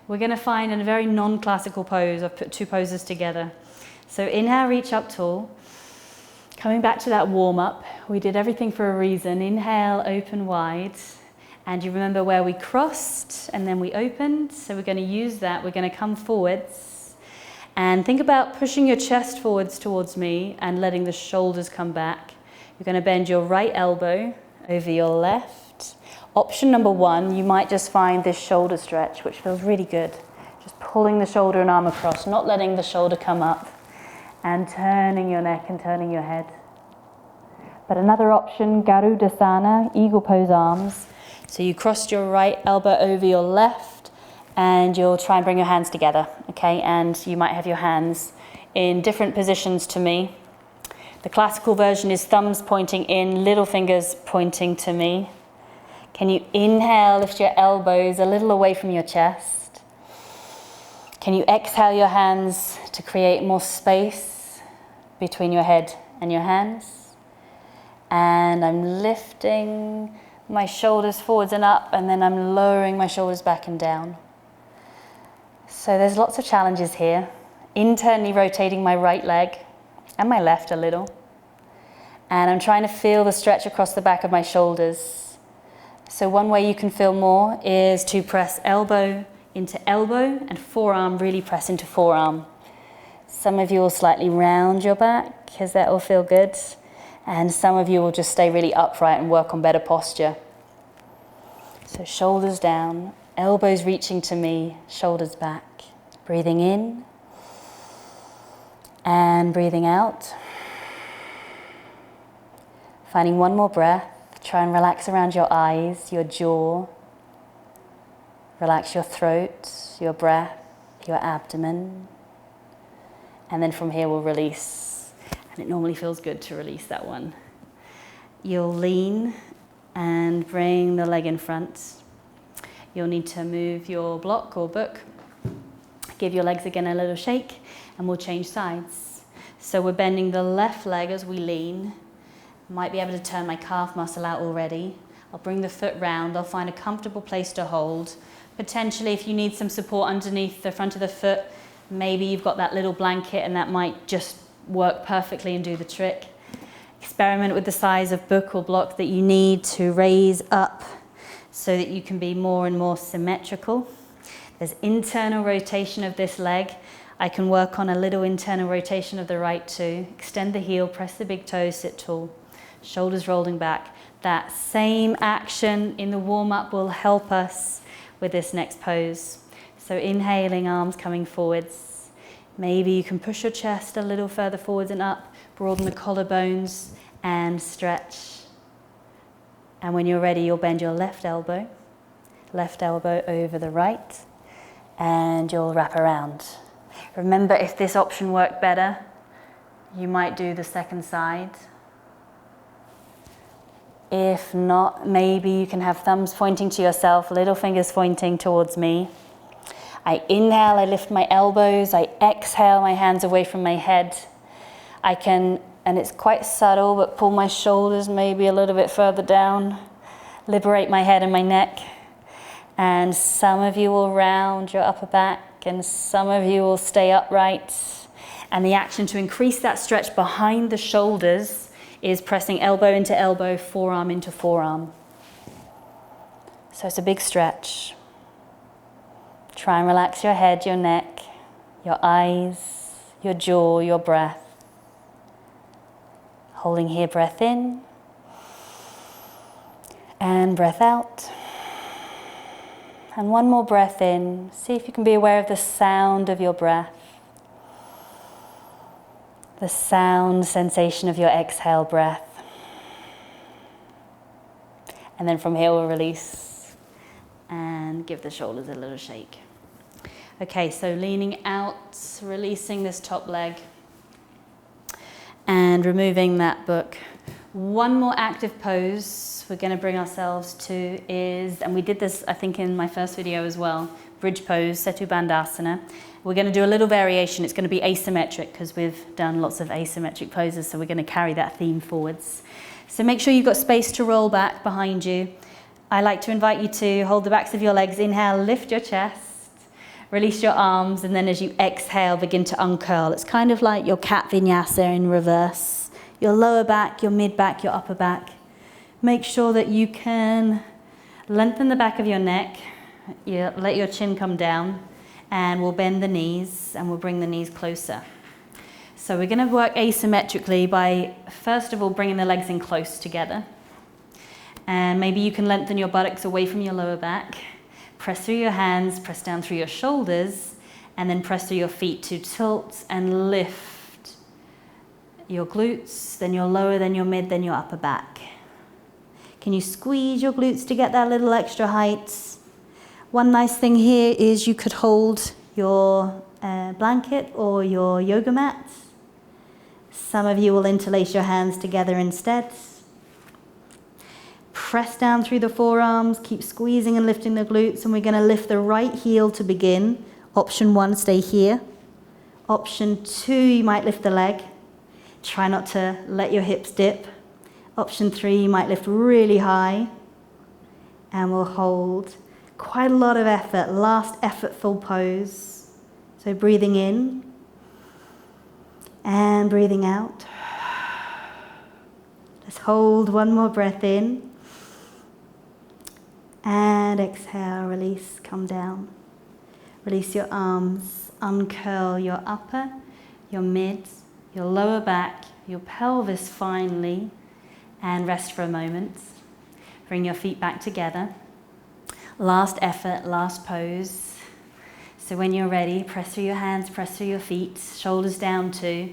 We're going to find in a very non-classical pose. I've put two poses together. So inhale, reach up tall. Coming back to that warm-up, we did everything for a reason. Inhale, open wide. And you remember where we crossed and then we opened. So we're going to use that. We're going to come forwards. And think about pushing your chest forwards towards me and letting the shoulders come back. You're going to bend your right elbow over your left. Option number one, you might just find this shoulder stretch, which feels really good. Just pulling the shoulder and arm across, not letting the shoulder come up, and turning your neck and turning your head. But another option, Garudasana, eagle pose arms. So you crossed your right elbow over your left, and you'll try and bring your hands together, okay? And you might have your hands in different positions to me. The classical version is thumbs pointing in, little fingers pointing to me. Can you inhale, lift your elbows a little away from your chest? Can you exhale your hands to create more space between your head and your hands? And I'm lifting my shoulders forwards and up, and then I'm lowering my shoulders back and down. So there's lots of challenges here. Internally rotating my right leg and my left a little. And I'm trying to feel the stretch across the back of my shoulders. So one way you can feel more is to press elbow into elbow and forearm really press into forearm. Some of you will slightly round your back because that will feel good. And some of you will just stay really upright and work on better posture. So shoulders down, elbows reaching to me, shoulders back. Breathing in and breathing out. Finding one more breath. Try and relax around your eyes, your jaw. Relax your throat, your breath, your abdomen. And then from here we'll release. And it normally feels good to release that one. You'll lean and bring the leg in front. You'll need to move your block or book. Give your legs again a little shake, and we'll change sides. So we're bending the left leg as we lean. Might be able to turn my calf muscle out already. I'll bring the foot round. I'll find a comfortable place to hold. Potentially, if you need some support underneath the front of the foot, Maybe you've got that little blanket and that might just work perfectly and do the trick. Experiment with the size of book or block that you need to raise up so that you can be more and more symmetrical. There's internal rotation of this leg. I can work on a little internal rotation of the right too. Extend the heel, press the big toe, sit tall. Shoulders rolling back. That same action in the warm-up will help us with this next pose. So inhaling, arms coming forwards. Maybe you can push your chest a little further forwards and up, broaden the collarbones and stretch. And when you're ready, you'll bend your left elbow over the right, and you'll wrap around. Remember, if this option worked better, you might do the second side. If not, maybe you can have thumbs pointing to yourself, little fingers pointing towards me. I inhale, I lift my elbows, I exhale, my hands away from my head. I can, and it's quite subtle, but pull my shoulders maybe a little bit further down, liberate my head and my neck. And some of you will round your upper back, and some of you will stay upright. And the action to increase that stretch behind the shoulders is pressing elbow into elbow, forearm into forearm. So it's a big stretch. Try and relax your head, your neck, your eyes, your jaw, your breath. Holding here, breath in and breath out. And one more breath in. See if you can be aware of the sound of your breath. The sound sensation of your exhale breath. And then from here we'll release and give the shoulders a little shake. Okay, so leaning out, releasing this top leg and removing that book. One more active pose we're going to bring ourselves to is, and we did this I think in my first video as well, bridge pose, Setu Bandhasana. We're going to do a little variation. It's going to be asymmetric because we've done lots of asymmetric poses, so we're going to carry that theme forwards. So make sure you've got space to roll back behind you. I like to invite you to hold the backs of your legs. Inhale, lift your chest, release your arms, and then as you exhale, begin to uncurl. It's kind of like your cat vinyasa in reverse. Your lower back, your mid back, your upper back. Make sure that you can lengthen the back of your neck. Let your chin come down, and we'll bend the knees and we'll bring the knees closer. So we're going to work asymmetrically by first of all bringing the legs in close together. And maybe you can lengthen your buttocks away from your lower back. Press through your hands, press down through your shoulders, and then press through your feet to tilt and lift your glutes, then your lower, then your mid, then your upper back. Can you squeeze your glutes to get that little extra height? One nice thing here is you could hold your blanket or your yoga mat. Some of you will interlace your hands together instead. Press down through the forearms, keep squeezing and lifting the glutes, and we're going to lift the right heel to begin. Option 1, stay here. Option 2, you might lift the leg. Try not to let your hips dip. Option 3, you might lift really high, and we'll hold. Quite a lot of effort, last effortful pose. So breathing in and breathing out. Let's hold one more breath in. And exhale, release, come down. Release your arms, uncurl your upper, your mid, your lower back, your pelvis finally, and rest for a moment. Bring your feet back together. Last effort, last pose. So when you're ready, press through your hands, press through your feet, shoulders down too.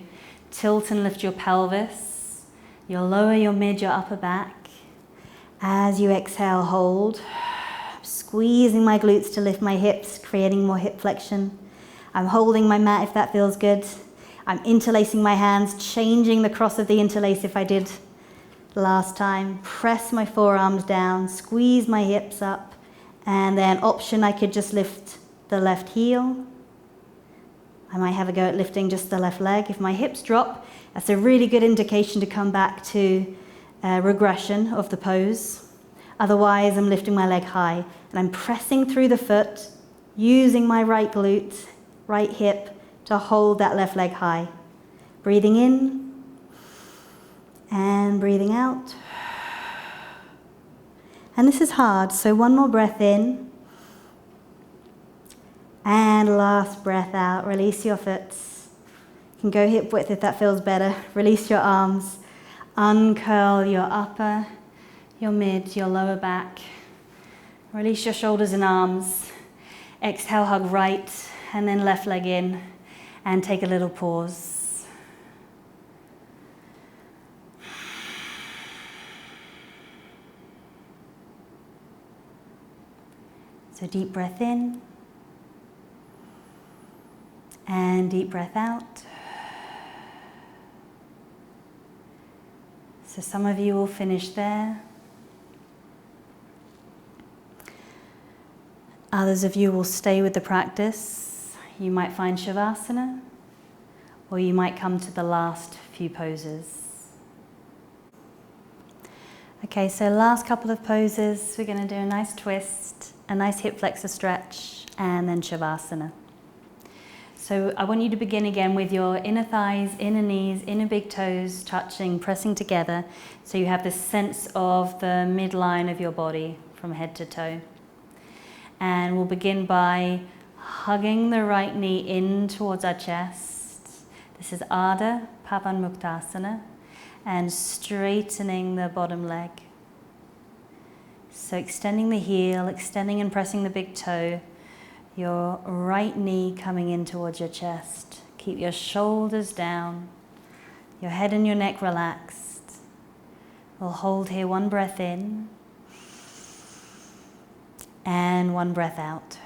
Tilt and lift your pelvis, your lower, your mid, your upper back. As you exhale, hold. Squeezing my glutes to lift my hips, creating more hip flexion. I'm holding my mat if that feels good. I'm interlacing my hands, changing the cross of the interlace if I did last time. Press my forearms down, squeeze my hips up, and then option, I could just lift the left heel. I might have a go at lifting just the left leg. If my hips drop, that's a really good indication to come back to regression of the pose. Otherwise, I'm lifting my leg high and I'm pressing through the foot, using my right glute, right hip to hold that left leg high. Breathing in and breathing out. And this is hard, so one more breath in. And last breath out. Release your foot. You can go hip width if that feels better. Release your arms. Uncurl your upper, your mid, your lower back. Release your shoulders and arms. Exhale, hug right, and then left leg in. And take a little pause. So deep breath in. And deep breath out. So some of you will finish there. Others of you will stay with the practice. You might find Shavasana, or you might come to the last few poses. Okay, so last couple of poses, we're going to do a nice twist, a nice hip flexor stretch, and then Shavasana. So I want you to begin again with your inner thighs, inner knees, inner big toes touching, pressing together. So you have this sense of the midline of your body from head to toe. And we'll begin by hugging the right knee in towards our chest. This is Ardha Pavanmuktasana, and straightening the bottom leg. So extending the heel, extending and pressing the big toe. Your right knee coming in towards your chest. Keep your shoulders down, your head and your neck relaxed. We'll hold here one breath in and one breath out.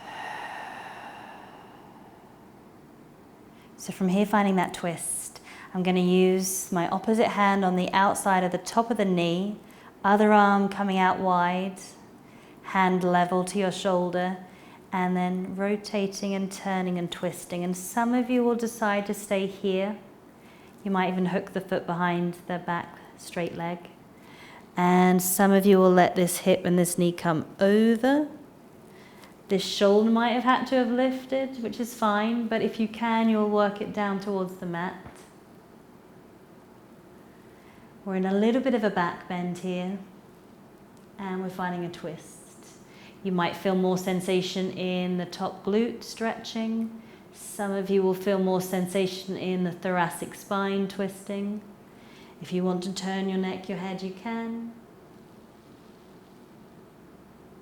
So from here, finding that twist, I'm going to use my opposite hand on the outside of the top of the knee, other arm coming out wide, hand level to your shoulder, and then rotating and turning and twisting. And some of you will decide to stay here. You might even hook the foot behind the back straight leg. And some of you will let this hip and this knee come over. This shoulder might have had to have lifted, which is fine, but if you can, you'll work it down towards the mat. We're in a little bit of a back bend here, and we're finding a twist. You might feel more sensation in the top glute stretching. Some of you will feel more sensation in the thoracic spine twisting. If you want to turn your neck, your head, you can.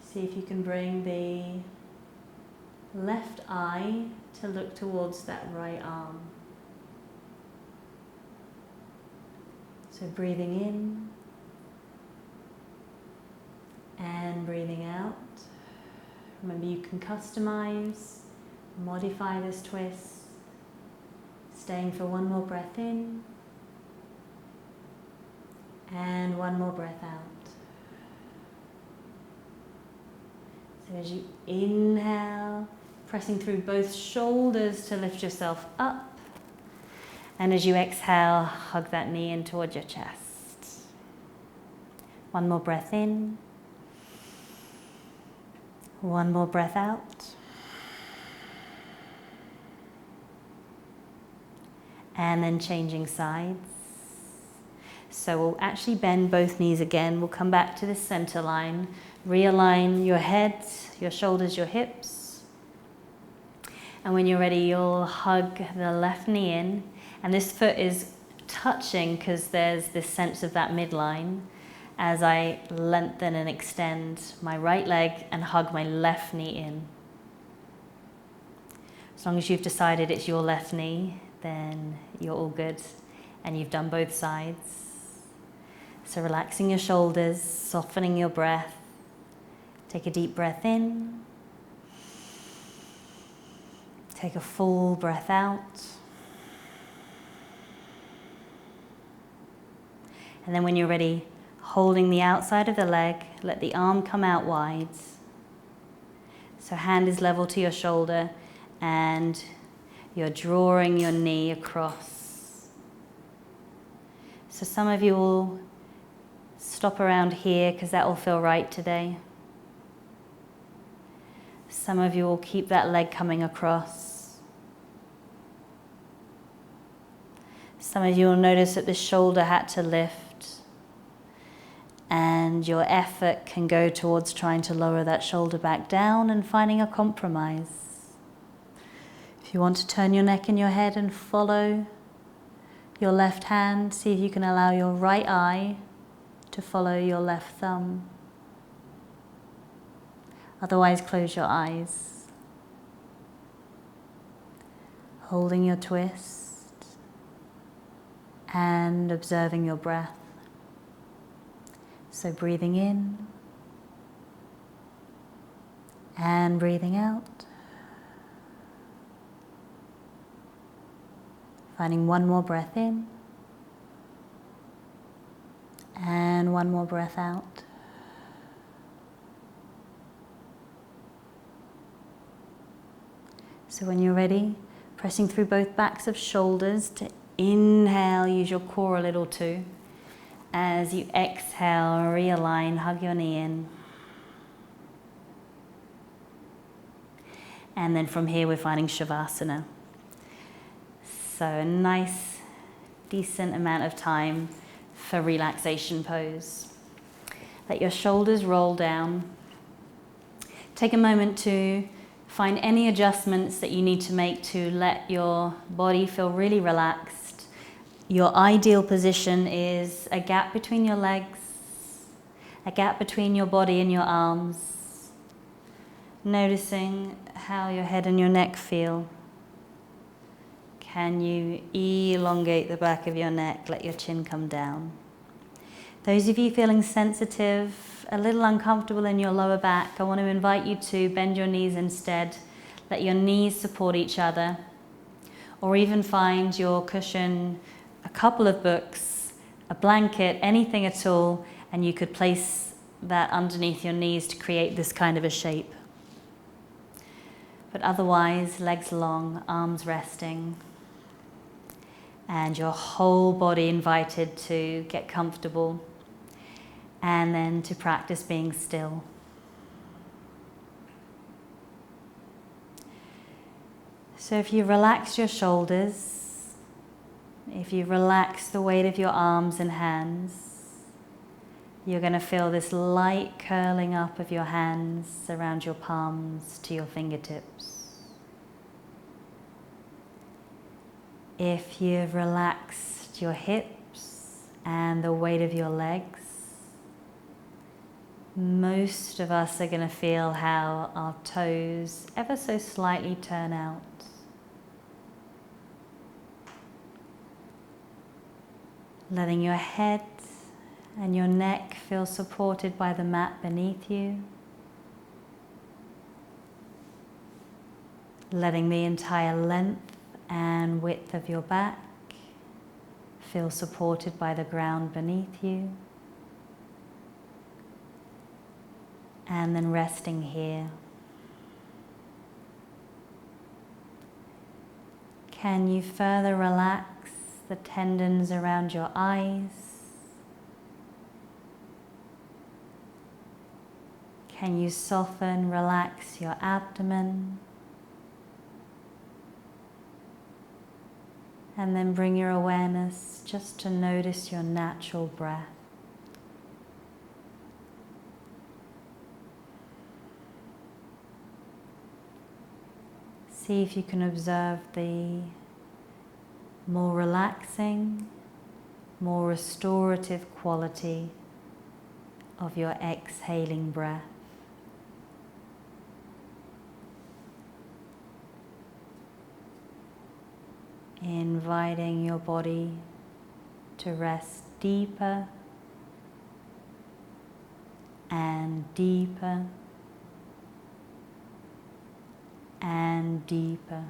See if you can bring the left eye to look towards that right arm. So breathing in and breathing out. Remember, you can customize, modify this twist, staying for one more breath in and one more breath out. So as you inhale, pressing through both shoulders to lift yourself up, and as you exhale, hug that knee in towards your chest. One more breath in. One more breath out. And then changing sides. So we'll actually bend both knees again. We'll come back to the center line. Realign your head, your shoulders, your hips. And when you're ready, you'll hug the left knee in. And this foot is touching because there's this sense of that midline. As I lengthen and extend my right leg and hug my left knee in. As long as you've decided it's your left knee, then you're all good and you've done both sides. So relaxing your shoulders, softening your breath. Take a deep breath in. Take a full breath out. And then when you're ready, holding the outside of the leg, let the arm come out wide. So hand is level to your shoulder and you're drawing your knee across. So some of you will stop around here because that will feel right today. Some of you will keep that leg coming across. Some of you will notice that the shoulder had to lift, and your effort can go towards trying to lower that shoulder back down and finding a compromise. If you want to turn your neck and your head and follow your left hand, see if you can allow your right eye to follow your left thumb. Otherwise, close your eyes. Holding your twist and observing your breath. So breathing in and breathing out. Finding one more breath in and one more breath out. So when you're ready, pressing through both backs of shoulders to inhale, use your core a little too. As you exhale, realign, hug your knee in. And then from here we're finding Shavasana. So a nice, decent amount of time for relaxation pose. Let your shoulders roll down. Take a moment to find any adjustments that you need to make to let your body feel really relaxed. Your ideal position is a gap between your legs, a gap between your body and your arms. Noticing how your head and your neck feel. Can you elongate the back of your neck, let your chin come down? Those of you feeling sensitive, a little uncomfortable in your lower back, I want to invite you to bend your knees instead. Let your knees support each other. Or even find your cushion, a couple of books, a blanket, anything at all, and you could place that underneath your knees to create this kind of a shape. But otherwise, legs long, arms resting, and your whole body invited to get comfortable and then to practice being still. So if you relax your shoulders, if you relax the weight of your arms and hands, you're going to feel this light curling up of your hands around your palms to your fingertips. If you've relaxed your hips and the weight of your legs, most of us are going to feel how our toes ever so slightly turn out. Letting your head and your neck feel supported by the mat beneath you. Letting the entire length and width of your back feel supported by the ground beneath you. And then resting here. Can you further relax the tendons around your eyes? Can you soften, relax your abdomen? And then bring your awareness just to notice your natural breath. See if you can observe the more relaxing, more restorative quality of your exhaling breath. Inviting your body to rest deeper and deeper and deeper.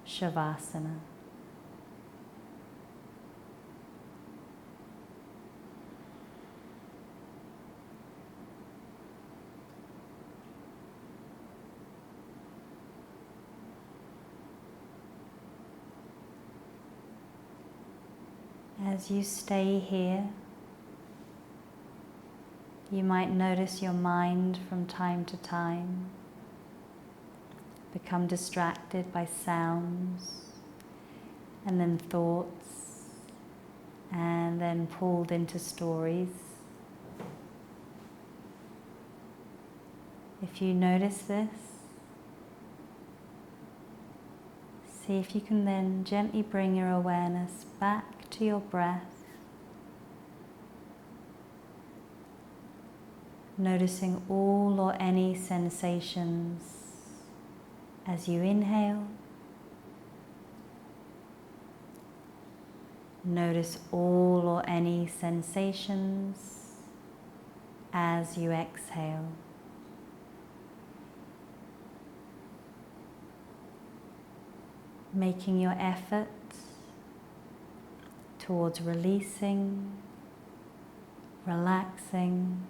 Shavasana. As you stay here, you might notice your mind from time to time become distracted by sounds, and then thoughts, and then pulled into stories. If you notice this, see if you can then gently bring your awareness back to your breath, noticing all or any sensations as you inhale. Notice all or any sensations as you exhale. Making your effort towards releasing, relaxing,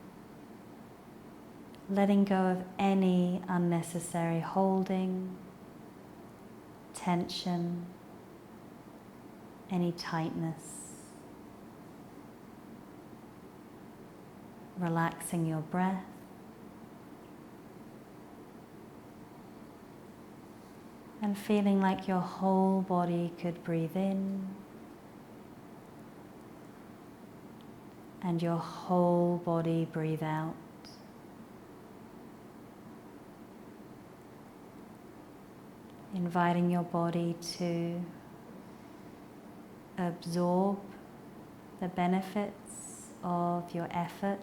letting go of any unnecessary holding, tension, any tightness. Relaxing your breath. And feeling like your whole body could breathe in and your whole body breathe out. Inviting your body to absorb the benefits of your efforts,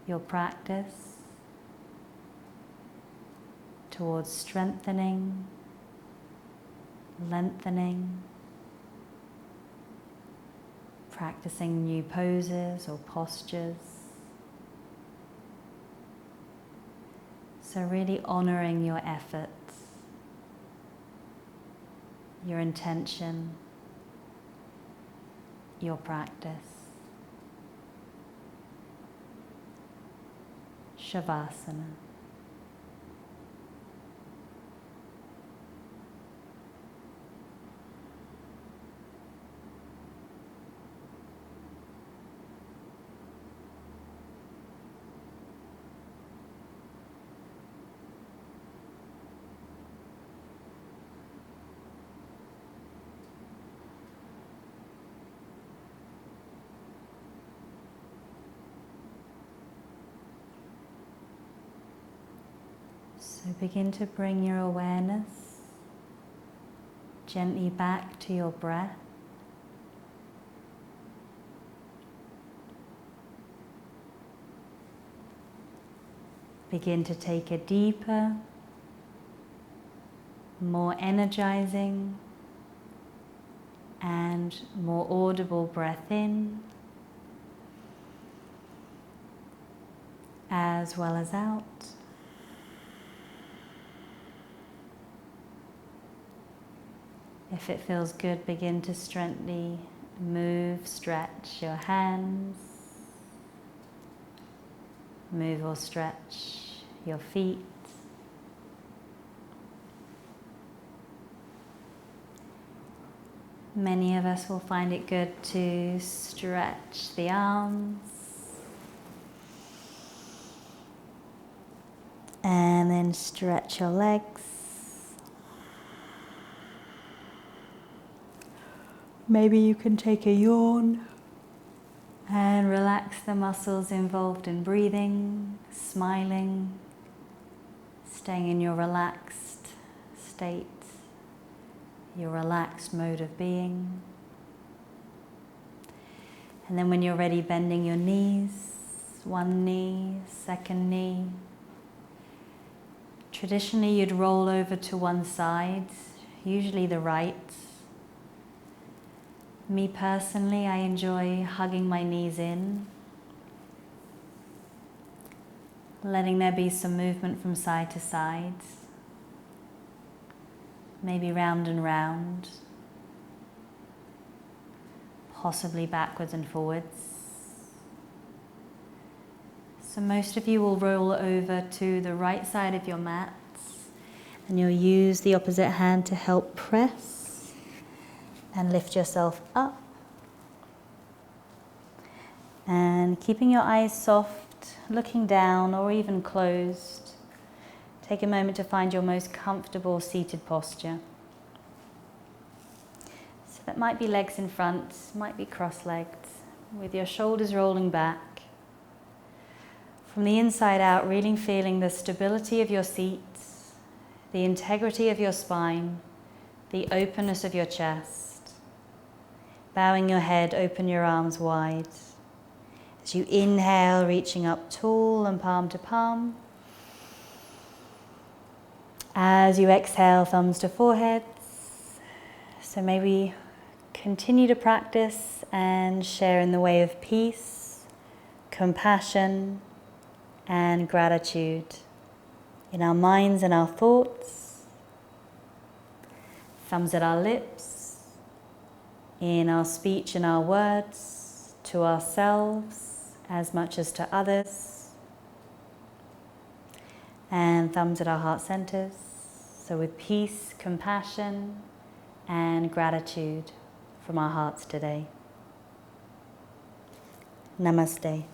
your practice, towards strengthening, lengthening, practicing new poses or postures. So really honoring your efforts, your intention, your practice. Shavasana. So begin to bring your awareness gently back to your breath. Begin to take a deeper, more energizing and more audible breath in, as well as out. If it feels good, begin to gently move, stretch your hands. Move or stretch your feet. Many of us will find it good to stretch the arms. And then stretch your legs. Maybe you can take a yawn and relax the muscles involved in breathing, smiling, staying in your relaxed state, your relaxed mode of being. And then when you're ready, bending your knees, one knee, second knee. Traditionally, you'd roll over to one side, usually the right. Me personally, I enjoy hugging my knees in, letting there be some movement from side to side, maybe round and round, possibly backwards and forwards. So most of you will roll over to the right side of your mats, and you'll use the opposite hand to help press and lift yourself up. And keeping your eyes soft, looking down or even closed, take a moment to find your most comfortable seated posture. That might be legs in front, might be cross-legged, with your shoulders rolling back. From the inside out, really feeling the stability of your seat, the integrity of your spine, the openness of your chest. Bowing your head, open your arms wide. As you inhale, reaching up tall and palm to palm. As you exhale, thumbs to foreheads. So may we continue to practice and share in the way of peace, compassion, and gratitude in our minds and our thoughts. Thumbs at our lips, in our speech and our words, to ourselves as much as to others. And thumbs at our heart centers. So with peace, compassion, and gratitude from our hearts today. Namaste.